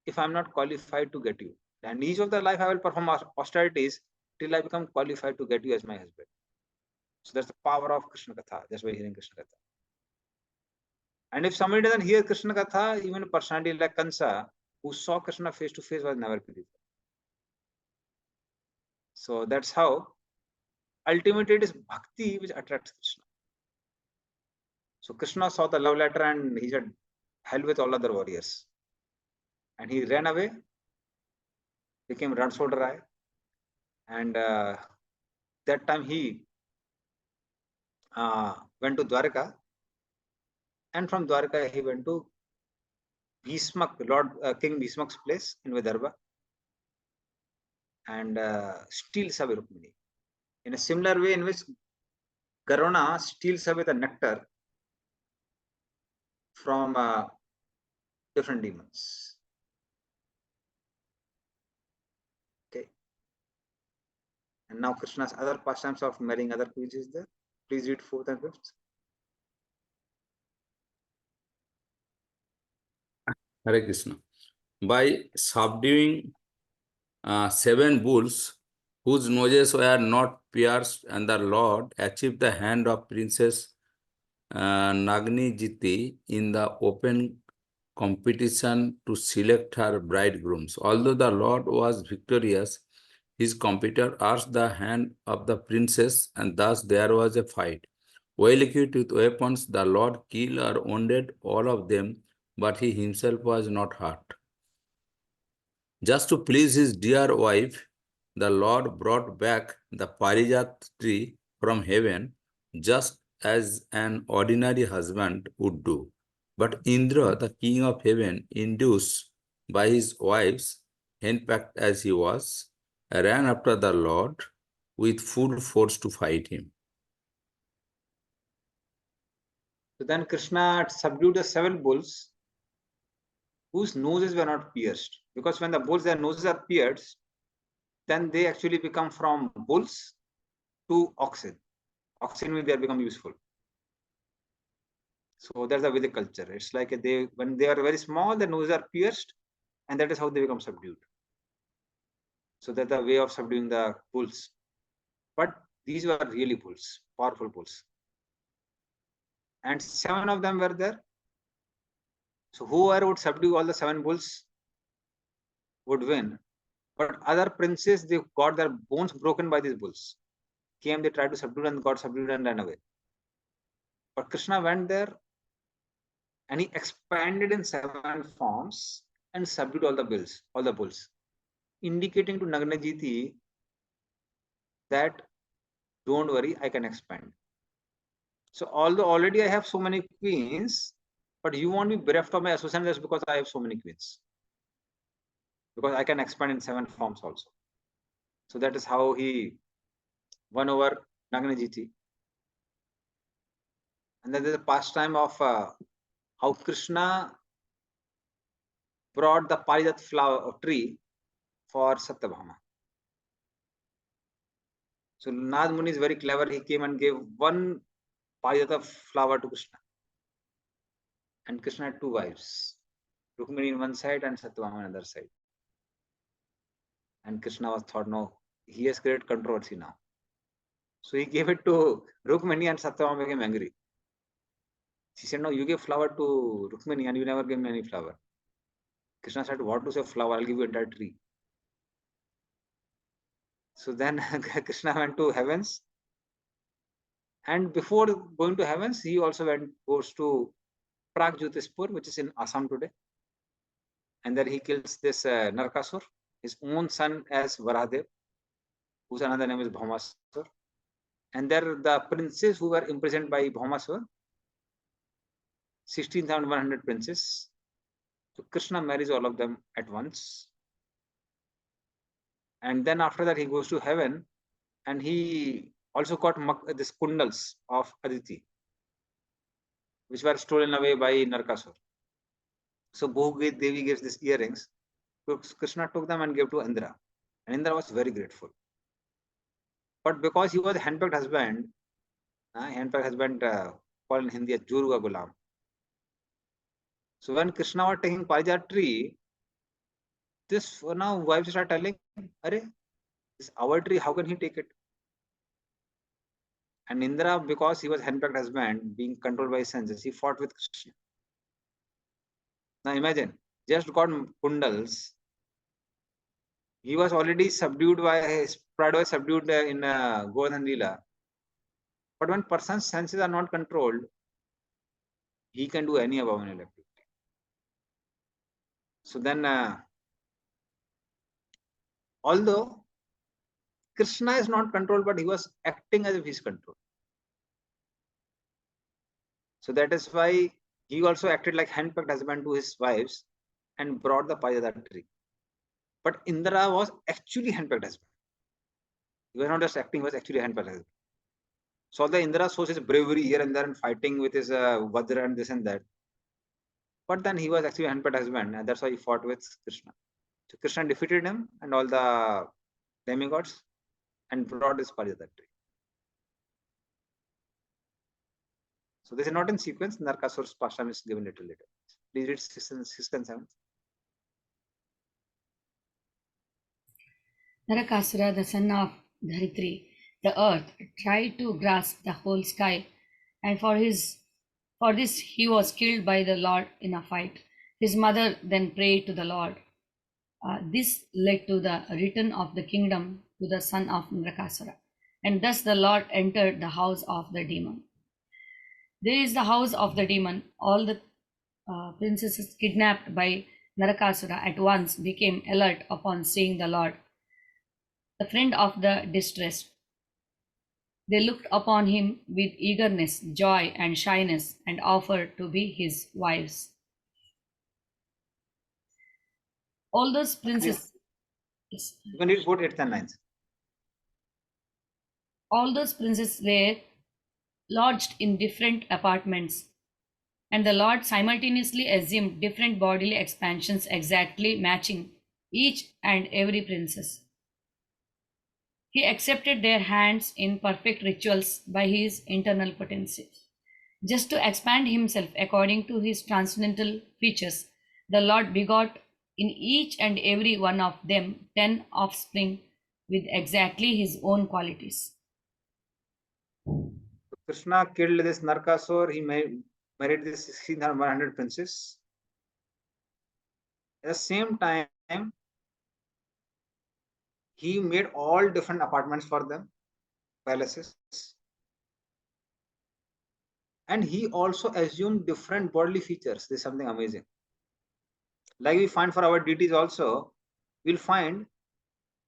if I'm not qualified to get you. And each of the life I will perform austerities till I become qualified to get you as my husband. So that's the power of Krishna Katha, just by hearing Krishna Katha. And if somebody doesn't hear Krishna Katha, even a personality like Kansa, who saw Krishna face to face, was never believed. So that's how ultimately it is bhakti which attracts Krishna. So Krishna saw the love letter and he said, hell with all other warriors. And he ran away, became Ransold Rai. And that time he went to Dwarka. And from Dwarka he went to Bhismak, King Bhismak's place in Vidarbha. And steals away Rukmini. In a similar way in which Garona steals away the nectar from different demons. Okay. And now Krishna's other pastimes of marrying other queens is there. Please read 4th and 5th. Hare Krishna. By subduing 7 bulls whose noses were not pierced, and the Lord achieved the hand of Princess Nagni Jiti in the open competition to select her bridegrooms. Although the Lord was victorious, his competitor asked the hand of the princess, and thus there was a fight. Well equipped with weapons, the Lord killed or wounded all of them, but he himself was not hurt. Just to please his dear wife, the Lord brought back the Parijat tree from heaven, just as an ordinary husband would do. But Indra, the king of heaven, induced by his wives, henpecked as he was, ran after the Lord with full force to fight him. So then Krishna subdued the 7 bulls whose noses were not pierced. Because when the bulls, their noses are pierced, then they actually become from bulls to oxen. Oxen will they become useful. So that's a Vedic culture. It's like when they are very small, the noses are pierced, and that is how they become subdued. So that's the way of subduing the bulls. But these were really bulls, powerful bulls. And 7 of them were there. So whoever would subdue all the 7 bulls would win. But other princes, they got their bones broken by these bulls. Came, they tried to subdue and got subdued and ran away. But Krishna went there and he expanded in 7 forms and subdued all the bulls, indicating to Nagnajiti that don't worry, I can expand. So although already I have so many queens, but you won't be bereft of my association just because I have so many queens. Because I can expand in 7 forms also. So that is how he won over Nagnajiti. And then there's a pastime of how Krishna brought the Parijat flower tree for Satyabhama. So Nad Muni is very clever. He came and gave 1 Parijata flower to Krishna. And Krishna had 2 wives. Rukmini in one side and Satyabhama on the other side. And Krishna was thought, no, he has created controversy now. So he gave it to Rukmini and Satyabhama became angry. She said, no, you gave flower to Rukmini and you never gave me any flower. Krishna said, what to say flower? I'll give you an entire tree. So then Krishna went to heavens. And before going to heavens, he also goes to Pragjyotispur, which is in Assam today. And there he kills this Narkasur, his own son as Varahadev, whose another name is Bhaumasur. And there the princes who were imprisoned by Bhaumasur, 16,100 princes. So Krishna marries all of them at once. And then after that he goes to heaven and he also got this kundals of Aditi, which were stolen away by Narkasur. So Bhugi Devi gives these earrings. So Krishna took them and gave to Indra. And Indra was very grateful. But because he was a handpicked husband called in Hindi as Juruga Gulam. So when Krishna was taking Parijat tree, this now wives start telling, Are, this is our tree, how can he take it? And Indra, because he was handpicked husband, being controlled by his senses, he fought with Krishna. Now imagine, just got kundals He was already subdued by his pride was subdued in Govardhan Leela. But when person's senses are not controlled, he can do any abominable activity. So then, although Krishna is not controlled, but he was acting as if he's controlled. So that is why he also acted like handpicked husband to his wives and brought the Parijata tree. But Indra was actually handpicked husband. He was not just acting, he was actually handpicked husband. So the Indra shows his bravery here and there and fighting with his Vajra and this and that. But then he was actually a handpicked husband, and that's why he fought with Krishna. So Krishna defeated him and all the demigods and brought his Parijata tree. So this is not in sequence. Narkasur's pastime is given little later. Please read 6 and 7. Narakasura, the son of Dharitri, the earth, tried to grasp the whole sky, and for this he was killed by the Lord in a fight. His mother then prayed to the Lord. This led to the return of the kingdom to the son of Narakasura, and thus the Lord entered the house of the demon. There is the house of the demon. All the princesses kidnapped by Narakasura at once became alert upon seeing the Lord, the friend of the distressed. They looked upon him with eagerness, joy, and shyness, and offered to be his wives. All those princes, yes, You can read both 8th and 9th. all those princes were lodged in different apartments, and the Lord simultaneously assumed different bodily expansions exactly matching each and every princess. He accepted their hands in perfect rituals by his internal potency. Just to expand himself according to his transcendental features, the Lord begot in each and every one of them 10 offspring with exactly his own qualities. Krishna killed this Narkasur. He married this 16,100 princess. At the same time, he made all different apartments for them, palaces. And he also assumed different bodily features. This is something amazing. Like we find for our deities also, we'll find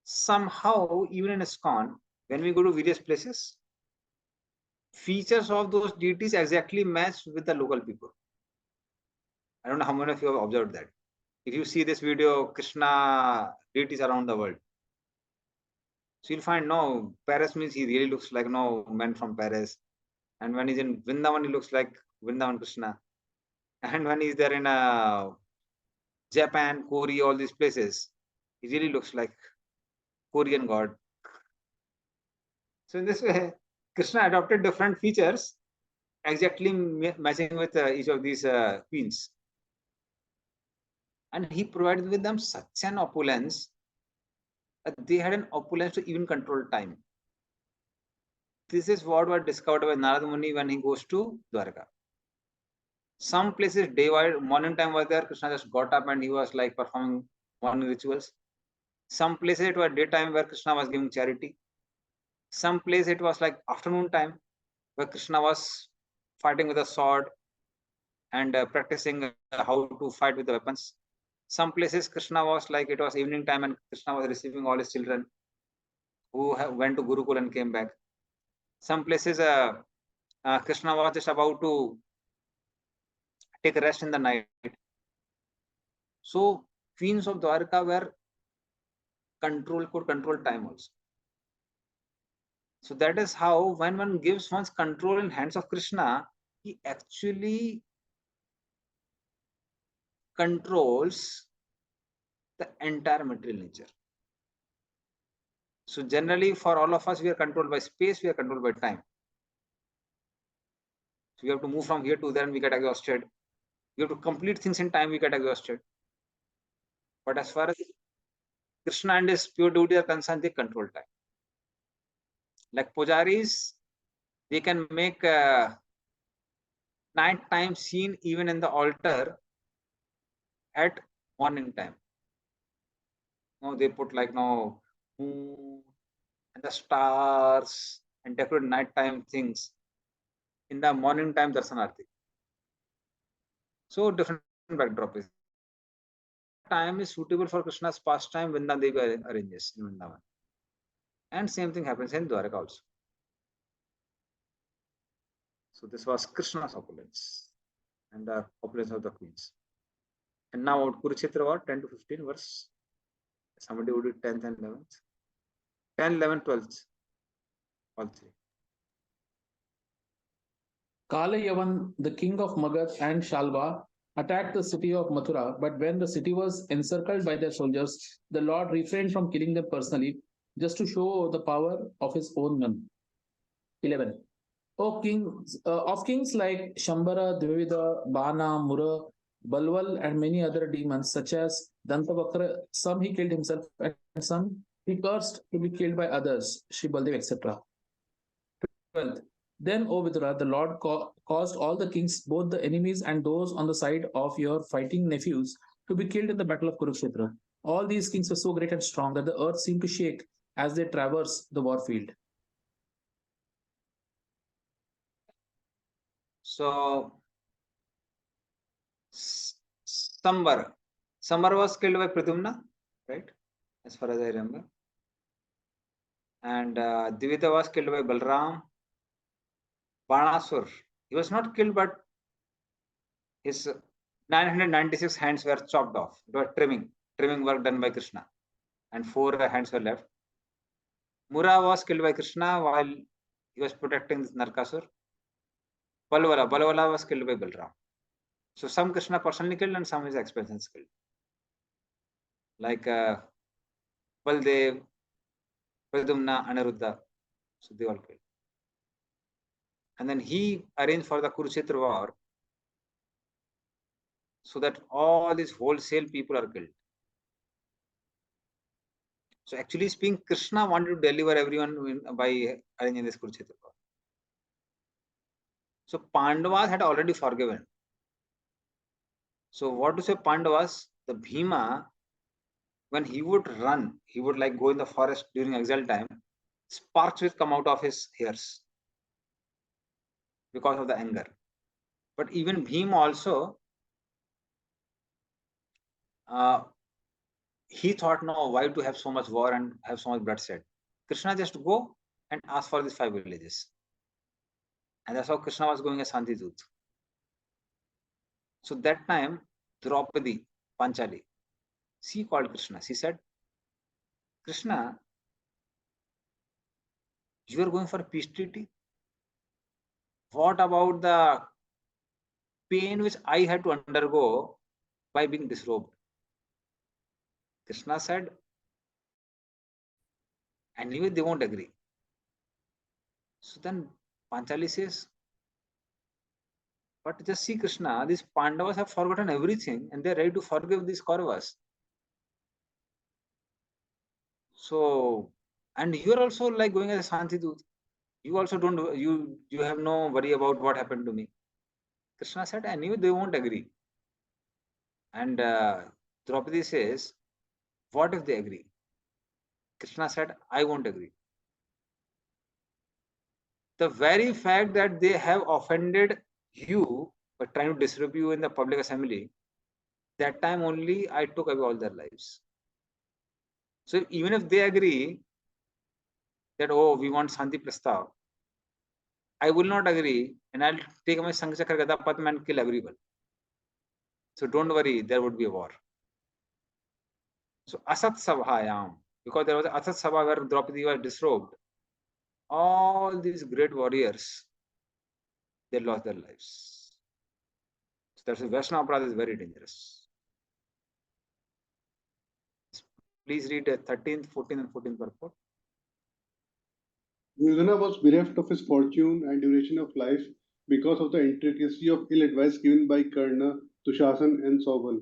somehow, even in ISKCON, when we go to various places, features of those deities exactly match with the local people. I don't know how many of you have observed that. If you see this video, Krishna deities around the world, so you'll find no, Paris means he really looks like no man from Paris. And when he's in Vrindavan, he looks like Vrindavan Krishna. And when he's there in Japan, Korea, all these places, he really looks like Korean god. So in this way, Krishna adopted different features exactly matching with each of these queens. And he provided with them such an opulence that they had an opulence to even control time. This is what was discovered by Narada Muni when he goes to Dwarka. Some places day-wide, morning time was there, Krishna just got up and he was like performing morning rituals. Some places it was daytime where Krishna was giving charity. Some place it was like afternoon time where Krishna was fighting with a sword and practicing how to fight with the weapons. Some places Krishna was like it was evening time and Krishna was receiving all his children who went to Gurukul and came back. Some places Krishna was just about to take a rest in the night. So queens of Dwarka were could control time also. So that is how when one gives one's control in hands of Krishna, he actually controls the entire material nature. So generally for all of us, we are controlled by space, we are controlled by time. So we have to move from here to there and we get exhausted. We have to complete things in time, we get exhausted. But as far as Krishna and his pure devotee are concerned, they control time. Like pujaris, they can make night-time scene even in the altar at morning time. No, they put like no moon and the stars and decorate nighttime things. In the morning time, Darsanarthi. So different backdrop is. Time is suitable for Krishna's pastime when the Devi arranges in Vrindavan. And same thing happens in Dwaraka also. So this was Krishna's opulence and the opulence of the queens. And now Kurukshetra what? 10 to 15 verse. Somebody would do 10th and 11th. 10, 11, 12th. All three. Kalayavan, the king of Magadh and Shalva, attacked the city of Mathura, but when the city was encircled by their soldiers, the Lord refrained from killing them personally, just to show the power of his own men. 11. O kings, of kings like Shambhara, Dvivida, Bana, Mura, Balwal, and many other demons, such as Dantavakra, some he killed himself, and some he cursed to be killed by others, Shri Baldev, etc. 12. Then, O Vidura, the Lord caused all the kings, both the enemies and those on the side of your fighting nephews, to be killed in the battle of Kurukshetra. All these kings were so great and strong that the earth seemed to shake as they traversed the war field. So Sambar was killed by Pradyumna, right? As far as I remember. And Divita was killed by Balram. Banasur, he was not killed, but his 996 hands were chopped off. It was trimming work done by Krishna. And 4 hands were left. Mura was killed by Krishna while he was protecting this Narkasur. Balwala was killed by Balram. So some Krishna personally killed and some his expansions killed. Like Baldev, Pradyumna, Aniruddha. So they all killed. And then he arranged for the Kurukshetra war so that all these wholesale people are killed. So actually speaking, Krishna wanted to deliver everyone by arranging this Kurukshetra war. So Pandavas had already forgiven. So what to say Pandavas, the Bhima, when he would run, he would like go in the forest during exile time, sparks will come out of his hairs because of the anger. But even Bhima also, he thought, no, why to have so much war and have so much bloodshed? Krishna just go and ask for these 5 villages. And that's how Krishna was going as Santidut. So that time, Draupadi, Panchali, she called Krishna. She said, Krishna, you are going for a peace treaty? What about the pain which I had to undergo by being disrobed? Krishna said, anyway, they won't agree. So then Panchali says, but just see Krishna, these Pandavas have forgotten everything and they're ready to forgive these Kauravas. So, and you're also like going as a Santidut. You also don't, you have no worry about what happened to me. Krishna said, anyway, they won't agree. And Draupadi says, what if they agree? Krishna said, I won't agree. The very fact that they have offended you by trying to disturb you in the public assembly, that time only I took away all their lives. So even if they agree that, oh, we want Shanti Prastav, I will not agree and I'll take my Sanghachakra Gada Padma and kill everyone. So don't worry, there would be a war. So Asat Sabhayam, because there was an Asat Sabha where Draupadi was disrobed, all these great warriors, they lost their lives. So that's a Vaishnava Aparadha is very dangerous. Please read 13th, 14th and 14th purport. Duryodhana was bereft of his fortune and duration of life because of the intricacy of ill advice given by Karna, Dushasan, and Sauban.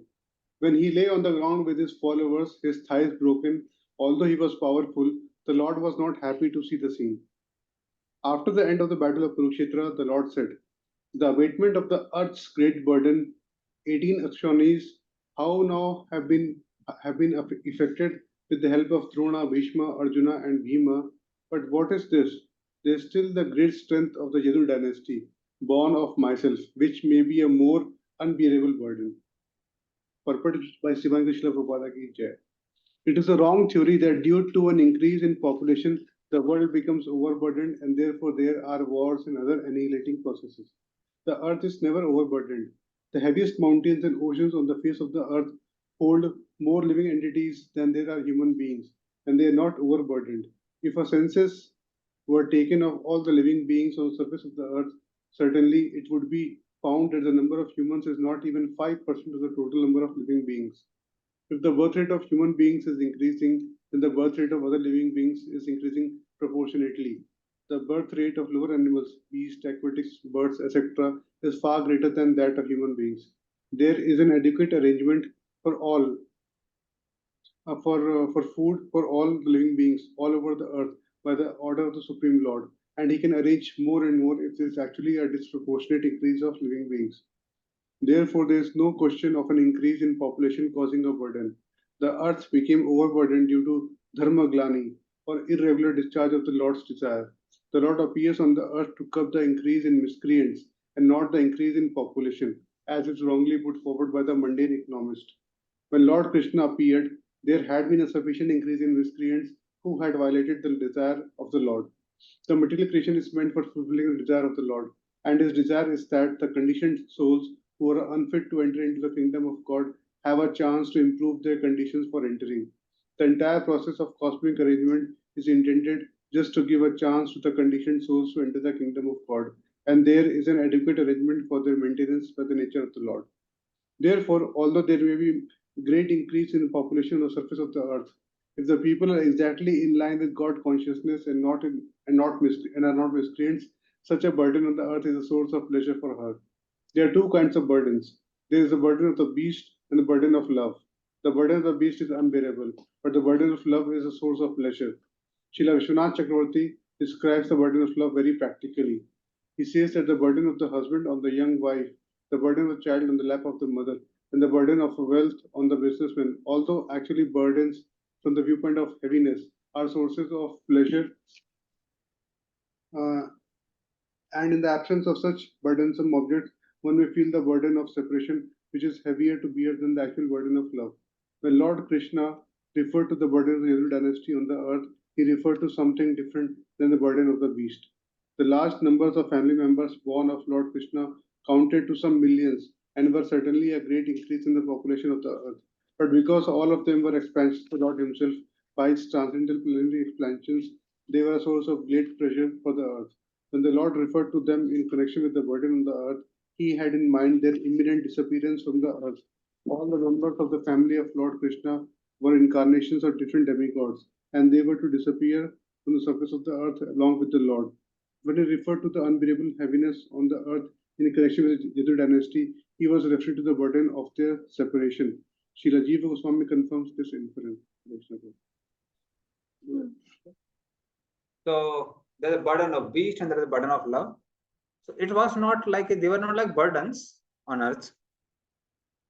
When he lay on the ground with his followers, his thighs broken, although he was powerful, the Lord was not happy to see the scene. After the end of the battle of Kurukshetra, the Lord said, the abatement of the earth's great burden, 18 Akshonis, how now have been effected with the help of Drona, Bhishma, Arjuna, and Bhima. But what is this? There is still the great strength of the Yadu dynasty, born of myself, which may be a more unbearable burden. Purported by Srimad Krishna Prabhupada ki Jai. It is a wrong theory that due to an increase in population, the world becomes overburdened and therefore there are wars and other annihilating processes. The earth is never overburdened. The heaviest mountains and oceans on the face of the earth hold more living entities than there are human beings, and they are not overburdened. If a census were taken of all the living beings on the surface of the earth, certainly it would be found that the number of humans is not even 5% of the total number of living beings. If the birth rate of human beings is increasing, then the birth rate of other living beings is increasing proportionately. The birth rate of lower animals, beasts, aquatics, birds, etc., is far greater than that of human beings. There is an adequate arrangement for all, for food for all the living beings all over the earth by the order of the Supreme Lord, and He can arrange more and more if there is actually a disproportionate increase of living beings. Therefore, there is no question of an increase in population causing a burden. The earth became overburdened due to dharmaglani, or irregular discharge of the Lord's desire. The Lord appears on the earth to curb the increase in miscreants and not the increase in population, as is wrongly put forward by the mundane economist. When Lord Krishna appeared, there had been a sufficient increase in miscreants who had violated the desire of the Lord. The material creation is meant for fulfilling the desire of the Lord, and His desire is that the conditioned souls who are unfit to enter into the kingdom of God have a chance to improve their conditions for entering. The entire process of cosmic arrangement is intended just to give a chance to the conditioned souls to enter the kingdom of God, and there is an adequate arrangement for their maintenance by the nature of the Lord. Therefore, although there may be great increase in population on the surface of the earth, if the people are exactly in line with God consciousness and are not miscreants, such a burden on the earth is a source of pleasure for her. There are two kinds of burdens. There is the burden of the beast and the burden of love. The burden of the beast is unbearable, but the burden of love is a source of pleasure. Srila Vishwanath Chakravarti describes the burden of love very practically. He says that the burden of the husband on the young wife, the burden of the child on the lap of the mother, and the burden of wealth on the businessman, although actually burdens from the viewpoint of heaviness, are sources of pleasure. And in the absence of such burdensome objects, one may feel the burden of separation, which is heavier to bear than the actual burden of love. When Lord Krishna referred to the burden of the Yadu dynasty on the earth, he referred to something different than the burden of the beast. The large numbers of family members born of Lord Krishna counted to some millions and were certainly a great increase in the population of the earth. But because all of them were expansions of the Lord Himself by His transcendental planetary expansions, they were a source of great pleasure for the earth. When the Lord referred to them in connection with the burden on the earth, He had in mind their imminent disappearance from the earth. All the members of the family of Lord Krishna were incarnations of different demigods, and they were to disappear from the surface of the earth along with the Lord. When he referred to the unbearable heaviness on the earth in connection with the Yadu dynasty, he was referring to the burden of their separation. Srila Jiva Goswami confirms this inference. So there's a burden of beast and there is a burden of love. So it was not like they were not like burdens on earth.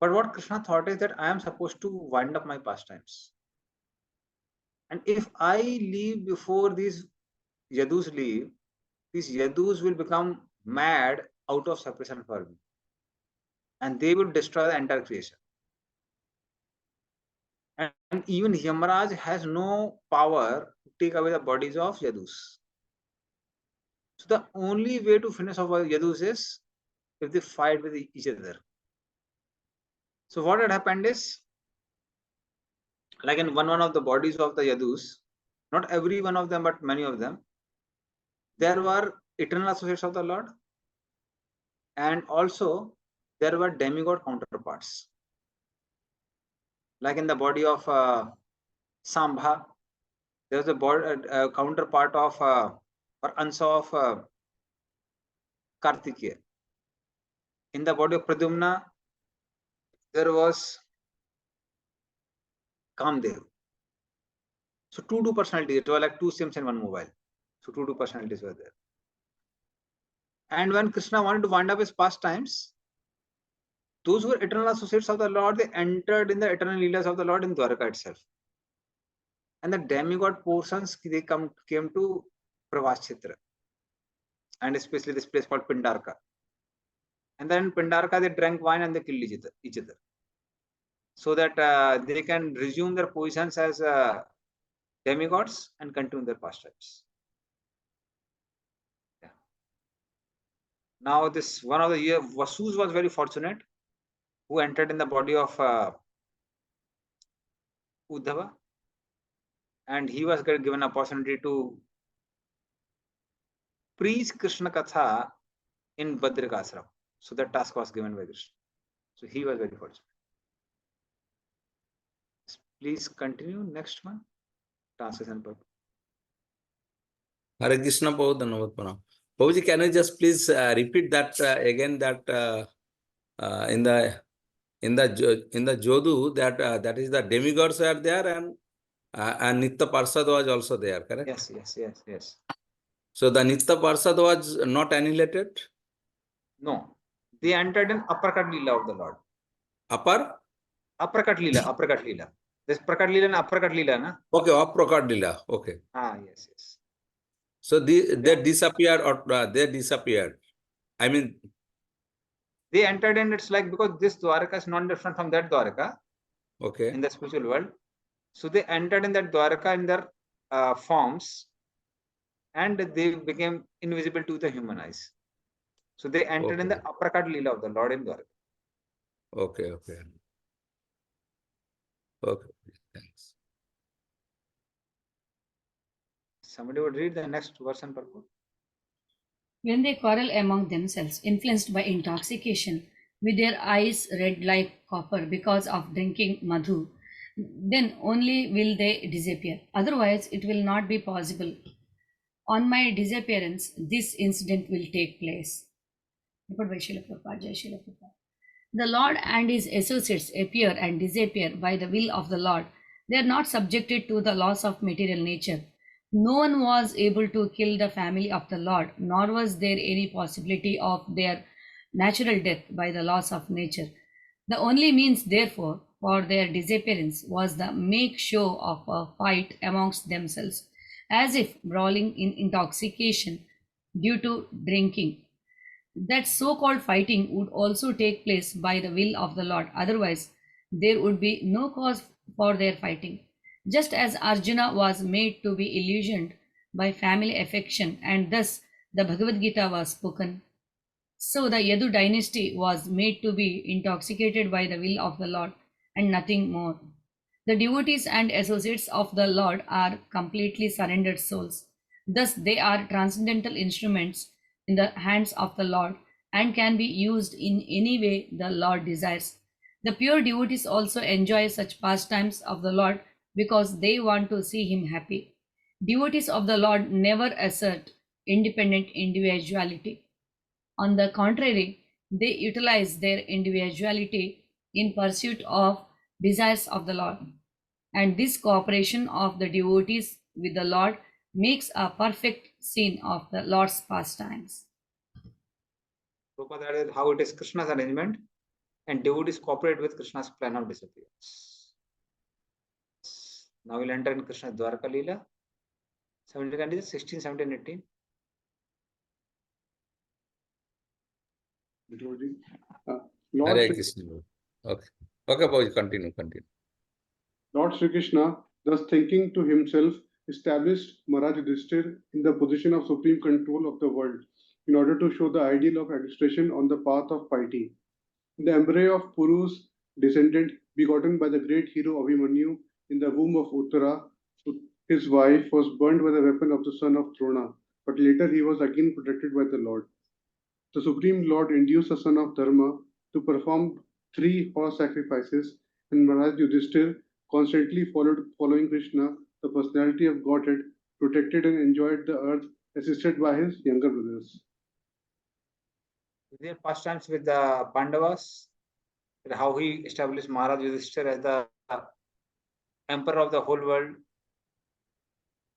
But what Krishna thought is that I am supposed to wind up my pastimes. And if I leave before these Yadus leave, these Yadus will become mad out of separation for me. And they will destroy the entire creation. And even Yamaraj has no power to take away the bodies of Yadus. So the only way to finish off Yadus is if they fight with each other. So what had happened is, like in one of the bodies of the Yadus, not every one of them, but many of them, there were eternal associates of the Lord, and also there were demigod counterparts. Like in the body of Sambha, there was a counterpart of or Ansa of Kartikeya. In the body of Pradyumna, there was Kamdev. So two personalities, it was like two SIMs and one mobile. So two personalities were there. And when Krishna wanted to wind up his pastimes, those who were eternal associates of the Lord, they entered in the eternal leelas of the Lord in Dwaraka itself. and the demigod portions they came to Pravaschitra, and especially this place called Pindarka. And then in Pindarka they drank wine and they killed each other, so that they can resume their positions as demigods and continue their pastimes. Yeah. Now this one of the year Vasus was very fortunate, who entered in the body of Uddhava, and he was given opportunity to preach Krishna Katha in Badrika Ashram. So that task was given by Krishna. So he was very fortunate. Please continue. Next one. Translation purpose. Hare Krishna Prabhu, Dhanavad Pranam. Prabhuji, can you just please repeat that again, that in the Jodu, that is the demigods are there, and Nitya Parsad was also there, correct? Yes. So the Nitya Parsad was not annihilated? No. They entered in uppercut Leela of the Lord. Uppercut Leela. This Prakat Leela and uppercut Leela, na? Okay, Aprakat Leela. Okay. Yes. So they disappeared, or they disappeared. I mean, they entered in, it's like, because this Dwaraka is not different from that Dwaraka. Okay. In the spiritual world. So they entered in that Dwaraka in their forms, and they became invisible to the human eyes. So they entered in the uppercut Leela of the Lord in Dwaraka. Okay. Thanks. Somebody would read the next verse and purport. When they quarrel among themselves, influenced by intoxication, with their eyes red like copper because of drinking madhu, then only will they disappear. Otherwise, it will not be possible. On my disappearance, this incident will take place. The Lord and his associates appear and disappear by the will of the Lord. They are not subjected to the laws of material nature. No one was able to kill the family of the Lord, nor was there any possibility of their natural death by the laws of nature. The only means, therefore, for their disappearance was the make show of a fight amongst themselves, as if brawling in intoxication due to drinking. That so-called fighting would also take place by the will of the Lord. Otherwise, there would be no cause for their fighting. Just as Arjuna was made to be illusioned by family affection, and thus the Bhagavad Gita was spoken, so the Yadu dynasty was made to be intoxicated by the will of the Lord and nothing more. The devotees and associates of the Lord are completely surrendered souls. Thus, they are transcendental instruments in the hands of the Lord and can be used in any way the Lord desires. The pure devotees also enjoy such pastimes of the Lord because they want to see him happy. Devotees of the Lord never assert independent individuality. On the contrary, they utilize their individuality in pursuit of desires of the Lord. And this cooperation of the devotees with the Lord makes a perfect scene of the Lord's pastimes. Prabhupada, that is how it is Krishna's arrangement, and devotees cooperate with Krishna's plan of disappearance. Now we'll enter in Krishna's Dwaraka Leela. 16, 17, 18. Lord Hare Shri, Krishna. Okay, boys, continue. Lord Sri Krishna, thus thinking to himself, established Maharaj Yudhishthir in the position of supreme control of the world in order to show the ideal of administration on the path of piety. The embryo of Puru's descendant, begotten by the great hero Abhimanyu in the womb of Uttara, his wife was burned by the weapon of the son of Drona, but later he was again protected by the Lord. The Supreme Lord induced the son of Dharma to perform 3 horse sacrifices, and Maharaj Yudhishthir constantly following Krishna, the personality of Godhead, protected and enjoyed the earth, assisted by his younger brothers. Their pastimes with the Pandavas, how he established Maharaj Yudhishthir as the emperor of the whole world,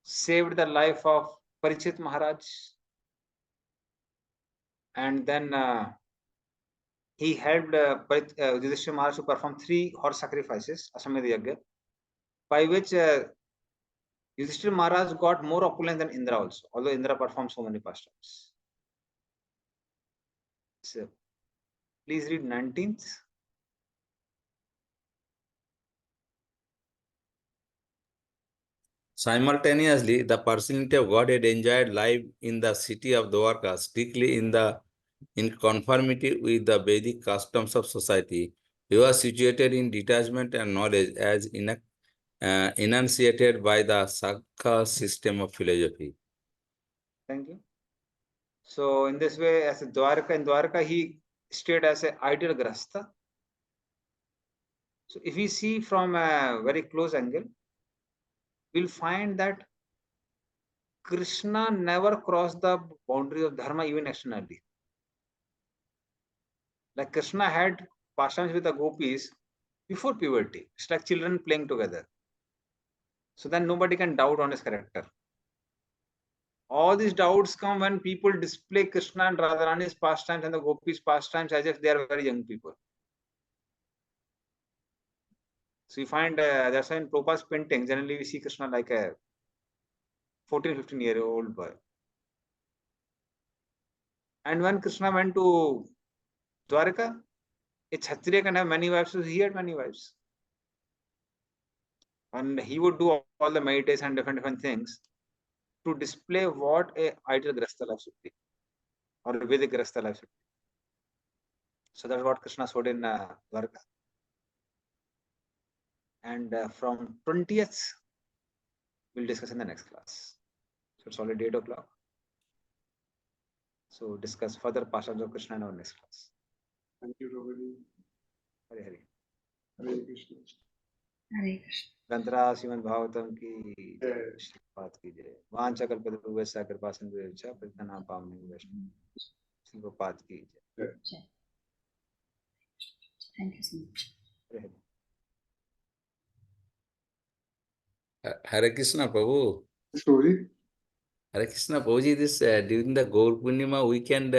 saved the life of Parikshit Maharaj, and then he helped Yudhishthir Maharaj to perform 3 horse sacrifices, Aswamedha Yagya, by which Yudhishthira Maharaj got more opulence than Indra also, although Indra performed so many pastimes. So, please read 19th. Simultaneously, the personality of Godhead enjoyed life in the city of Dwarka, strictly in conformity with the Vedic customs of society. He was situated in detachment and knowledge as enunciated by the Sakha system of philosophy. Thank you. So, in this way, as a Dwarka, he stayed as an ideal grasta. So, if we see from a very close angle, we'll find that Krishna never crossed the boundary of dharma even externally. Like Krishna had pastimes with the gopis before puberty. It's like children playing together. So then nobody can doubt on his character. All these doubts come when people display Krishna and Radharani's pastimes and the gopis' pastimes as if they are very young people. So you find that's why in Prabhupada's painting, generally we see Krishna like a 14, 15-year-old boy. And when Krishna went to Dwarka, a Kshatriya can have many wives, so he had many wives. And he would do all the meditation and different things to display what a ideal Grahastha life should be, or a Vedic Grahastha life should be. So that's what Krishna showed in Dwarka. And from 20th, we'll discuss in the next class. So it's already 8 o'clock. So discuss further pastimes of Krishna in our next class. Thank you, Robert. Hare Hare. Hare Krishna. Hare Krishna. ग्रंथरा Shrimad Bhagavatam की जय, श्रीपाद की जय। वांछा कल्पतरुभ्यश्च कृपा सिन्धुभ्यश्च पतितानां पावनेभ्यो वैष्णवेभ्यो श्रीपाद की जय। Thank you so much. Hare Hare. Hare Krishna, Prabhu. Story. Hare Krishna, Prabhuji, this during the Gaur Purnima weekend,